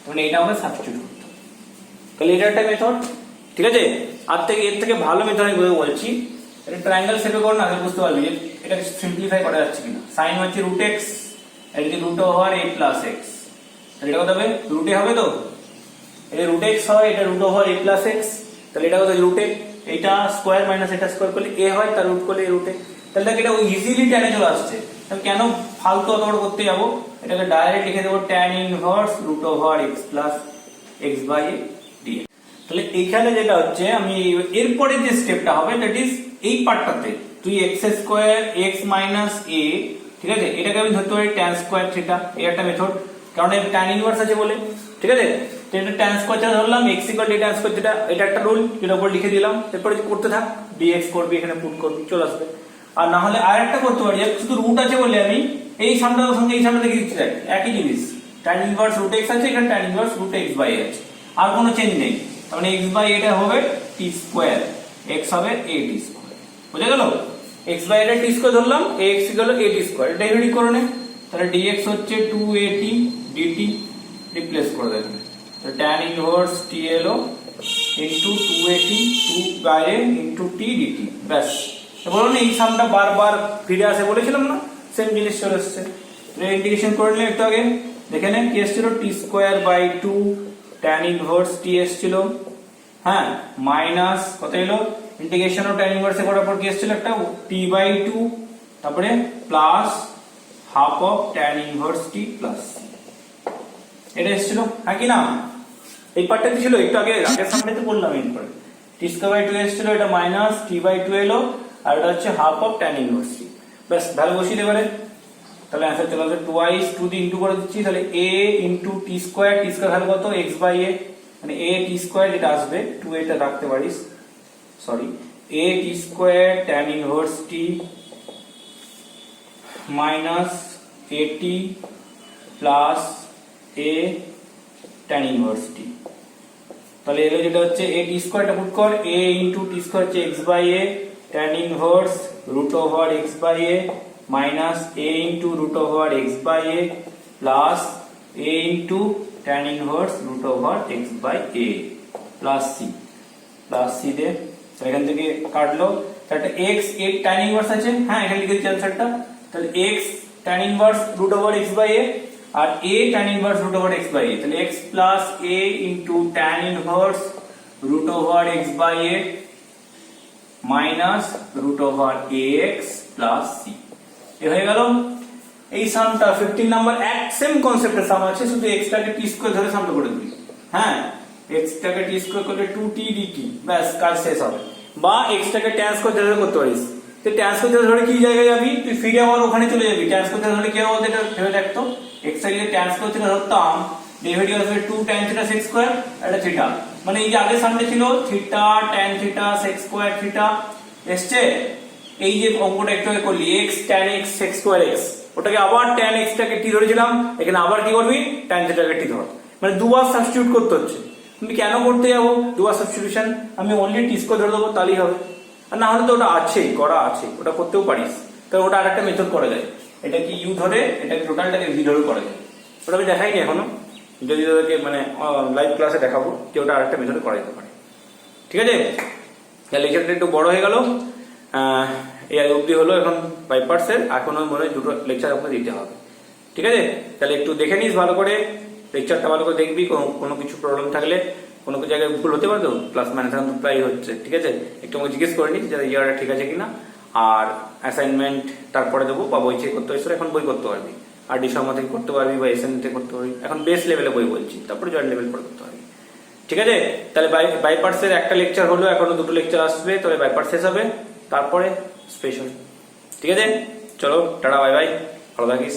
তখন এটা হবে সাবস্টিটিউট করতে হবে। তাহলে এটা একটা মেথড, ঠিক আছে। এর থেকে ভালো মেথড আমি বলছি, এটা ট্রায়াঙ্গেল শেপে কর না, তাহলে বুঝতে পারবি যে এটা সিম্পলিফাই করা যাচ্ছে কিনা। সাইন হচ্ছে রুট এক্স, এটা যদি root over a plus x, তাহলে এটা কত হবে, রুটে হবে তো, এটা রুট এক্স হয়, এটা root over a plus x, তাহলে এটা কত রুটে, এটা স্কোয়ার মাইনাস এটা স্কোয়ার করলে এ হয়, তার রুট করলে রুটে, তাহলে দেখ এটা ইজিলি ট্যানে চলে আসছে। তাহলে কেন ফালতু অত বড় করতে যাবো, এটাকে ডাইরেক্ট লিখে দেবো tan inverse root over x plus x by a dx. তাহলে এইখানে যেটা হচ্ছে, আমি এরপরে যে স্টেপটা হবে দ্যাট ইজ এই পার্টটাতে তুই এক্স স্কোয়ার এক্স মাইনাস এ, ঠিক আছে, এটাকে আমি ধরতে পারি ট্যান স্কোয়ার থিটা, এই একটা মেথড, কারণ এর ট্যান ইনভার্স আছে বলে, ঠিক আছে। তো এটা ট্যান স্কোয়ার থিটা ধরলাম, x equal two tan square theta, এটা একটা রুল, এর উপর লিখে দিলাম। এরপরে করতে থাক, ডিএক্স করবি, এখানে পুট করবি, চলে আসবে। আর না হলে আর একটা করতে পারি, শুধু রুট আছে বলে আমি এই সামটার সঙ্গে এই সামটা দেখে দিচ্ছি, একই জিনিস, ট্যান ইনভার্স রুট এক্স আছে, এখানে tan inverse root x by আছে, আর কোনো চেঞ্জ নেই। মানে এক্স বাই এটা হবে টি স্কোয়ার, এক্স হবে এ টি স্কোয়ার, বুঝা গেল? এক্স বাই এটা টি স্কোয়ার ধরলাম, এক্স ইকুয়াল টু এ টি স্কোয়ার, ডেরিভেটিভ করে নে, তাহলে ডিএক্স হচ্ছে 2at dt, রিপ্লেস করে দেবেন। তো tan ইনভার্স টি এলো ইনটু 2at, 2 বাইরে ইনটু টি ডিটি, ব্যাস। বলুন এই সামটা বারবার ফিরে আসে বলেছিলাম না, সেম জিনিস চলে এসেছে। ইন্টিগ্রেশন করে নিলে একটু আগে দেখে নেন কি এসেছিল, t square by 2 tan inverse t এসেছিল, হ্যাঁ, মাইনাস কত এলো, ইন্টিগ্রেশন ও tan ইনভার্সে করার পর কি এসেছিল একটা টি বাই 2, তারপরে plus half of tan inverse t plus, এটা এসেছিল, হ্যাঁ কি না? এই পার্টটা কি ছিল একটু আগে আগের সামনেতে বললাম, এরপরে টি স্কয়ার বাই 2 এসেছিল, এটা মাইনাস টি বাই 2 এলো, আর এটা হচ্ছে হাফ অফ tan ইনভার্স টি, ব্যাস ভ্যালু বসিয়ে দেবে। তাহলে অ্যানসার চলে আসবে টুয়াইস 2 দিয়ে ইনটু করে দিচ্ছি, তাহলে a into t square, t square value কত x বাই a, মানে a টি স্কয়ার যেটা আসবে 2 এটা রাখতে পারিস, সরি, a t square tan inverse t minus at plus a tan inverse t. তাহলে এলো যেটা হচ্ছে a টি স্কয়ারটা পুট কর, a ইনটু টি স্কয়ার হচ্ছে x by a tan inverse root over x by a minus a into root over x by a plus a into tan inverse root over x by a plus c দে, এখান থেকে কাটলো, তাহলে x a tan inverse আছে, হ্যাঁ এখানে লিখে দিচ্ছি আনসারটা, তাহলে x tan inverse root over x by a আর a tan inverse root over x by a, তাহলে x plus a into tan inverse root over x by a minus root over ax plus c, এ হয়ে গেল এই সামটা। 15 number এক same কনসেপ্টের সাম আছে, শুধু x টাকে টি স্কয়ার ধরে সামটা করে দিবি, হ্যাঁ, x টাকে টি স্কয়ার করলে 2t dt, ব্যাস কাজ শেষ হবে। বা x টাকে tan স্কয়ার ধরে করতে পারিস, তো tan স্কয়ার ধরে কি জায়গায় যাবি, তুই ফিরে আবার ওখানে চলে যাবি, tan স্কয়ার ধরে কি হবে এটা ভেবে দেখতো, x টাকে tan স্কয়ার থেকে ধরতাম, ডেরিভেটিভ আসবে 2 tan থিটা sec স্কয়ার, এটা থিটা, মানে এই যে আগে সামনে ছিল theta tan theta sec square theta এসছে, এই যে অঙ্কটা একটু আগে করলি x tan x sec square x, ওটাকে আবার tan x টাকে t ধরেছিলাম, এখানে আবার কি করবি tan θ টাকে t ধর, মানে দুবার সাবস্টিটিউট করতে হচ্ছে। তুমি কেন করতে যাবো দুবার সাবস্টিটিউশন, আমি অনলি টি স্কোয়ার ধরে দেবো তাহলেই হবে। আর না হলে তো ওটা আছেই, করা আছে, ওটা করতেও পারিস। তাহলে ওটা আরেকটা মেথড করা যায়, এটা কি ইউ ধরে এটাকে টোটালটাকে ভি ধরে করা যায়। ওটা আমি দেখাইনি এখনো, যদি তোদেরকে মানে লাইভ ক্লাসে দেখাবো যে ওটা আরেকটা মেথডে করা যেতে পারে। ঠিক আছে, লেকচারটা একটু বড় হয়ে গেল, এই অবধি হলো এখন বাই পার্টসের, এখনো মনে হয় দুটো লেকচার আপনাকে দিতে হবে। ঠিক আছে, তাহলে একটু দেখে নিস ভালো করে, লেকচারটা ভালো করে দেখবি, কোনো কিছু প্রবলেম থাকলে কোনো জায়গায় ভুল হতে পারে তো, প্লাস মাইনাস এখন তো প্রায় হচ্ছে। ঠিক আছে, একটু আমাকে জিজ্ঞেস করে নিস যে ইয়ারটা ঠিক আছে কিনা, আর অ্যাসাইনমেন্ট তারপরে দেবো, বা বই চেক করতে হয়েছে, এখন বই করতে পারবি, আর ডি শর্মা থেকে করতে পারবি বা এসএন থেকে করতে পারবি, এখন বেস লেভেলে বই বলছি, তারপরে জয়েন্ট লেভেল পরে করতে পারবি। ঠিক আছে, তাহলে বাই পার্টসের একটা লেকচার হলো, এখনো দুটো লেকচার আসবে, তাহলে বাই পার্ট শেষ হবে, তারপরে স্পেশাল। ঠিক আছে, চলো টাটা বাই বাই, ভালো থাকিস।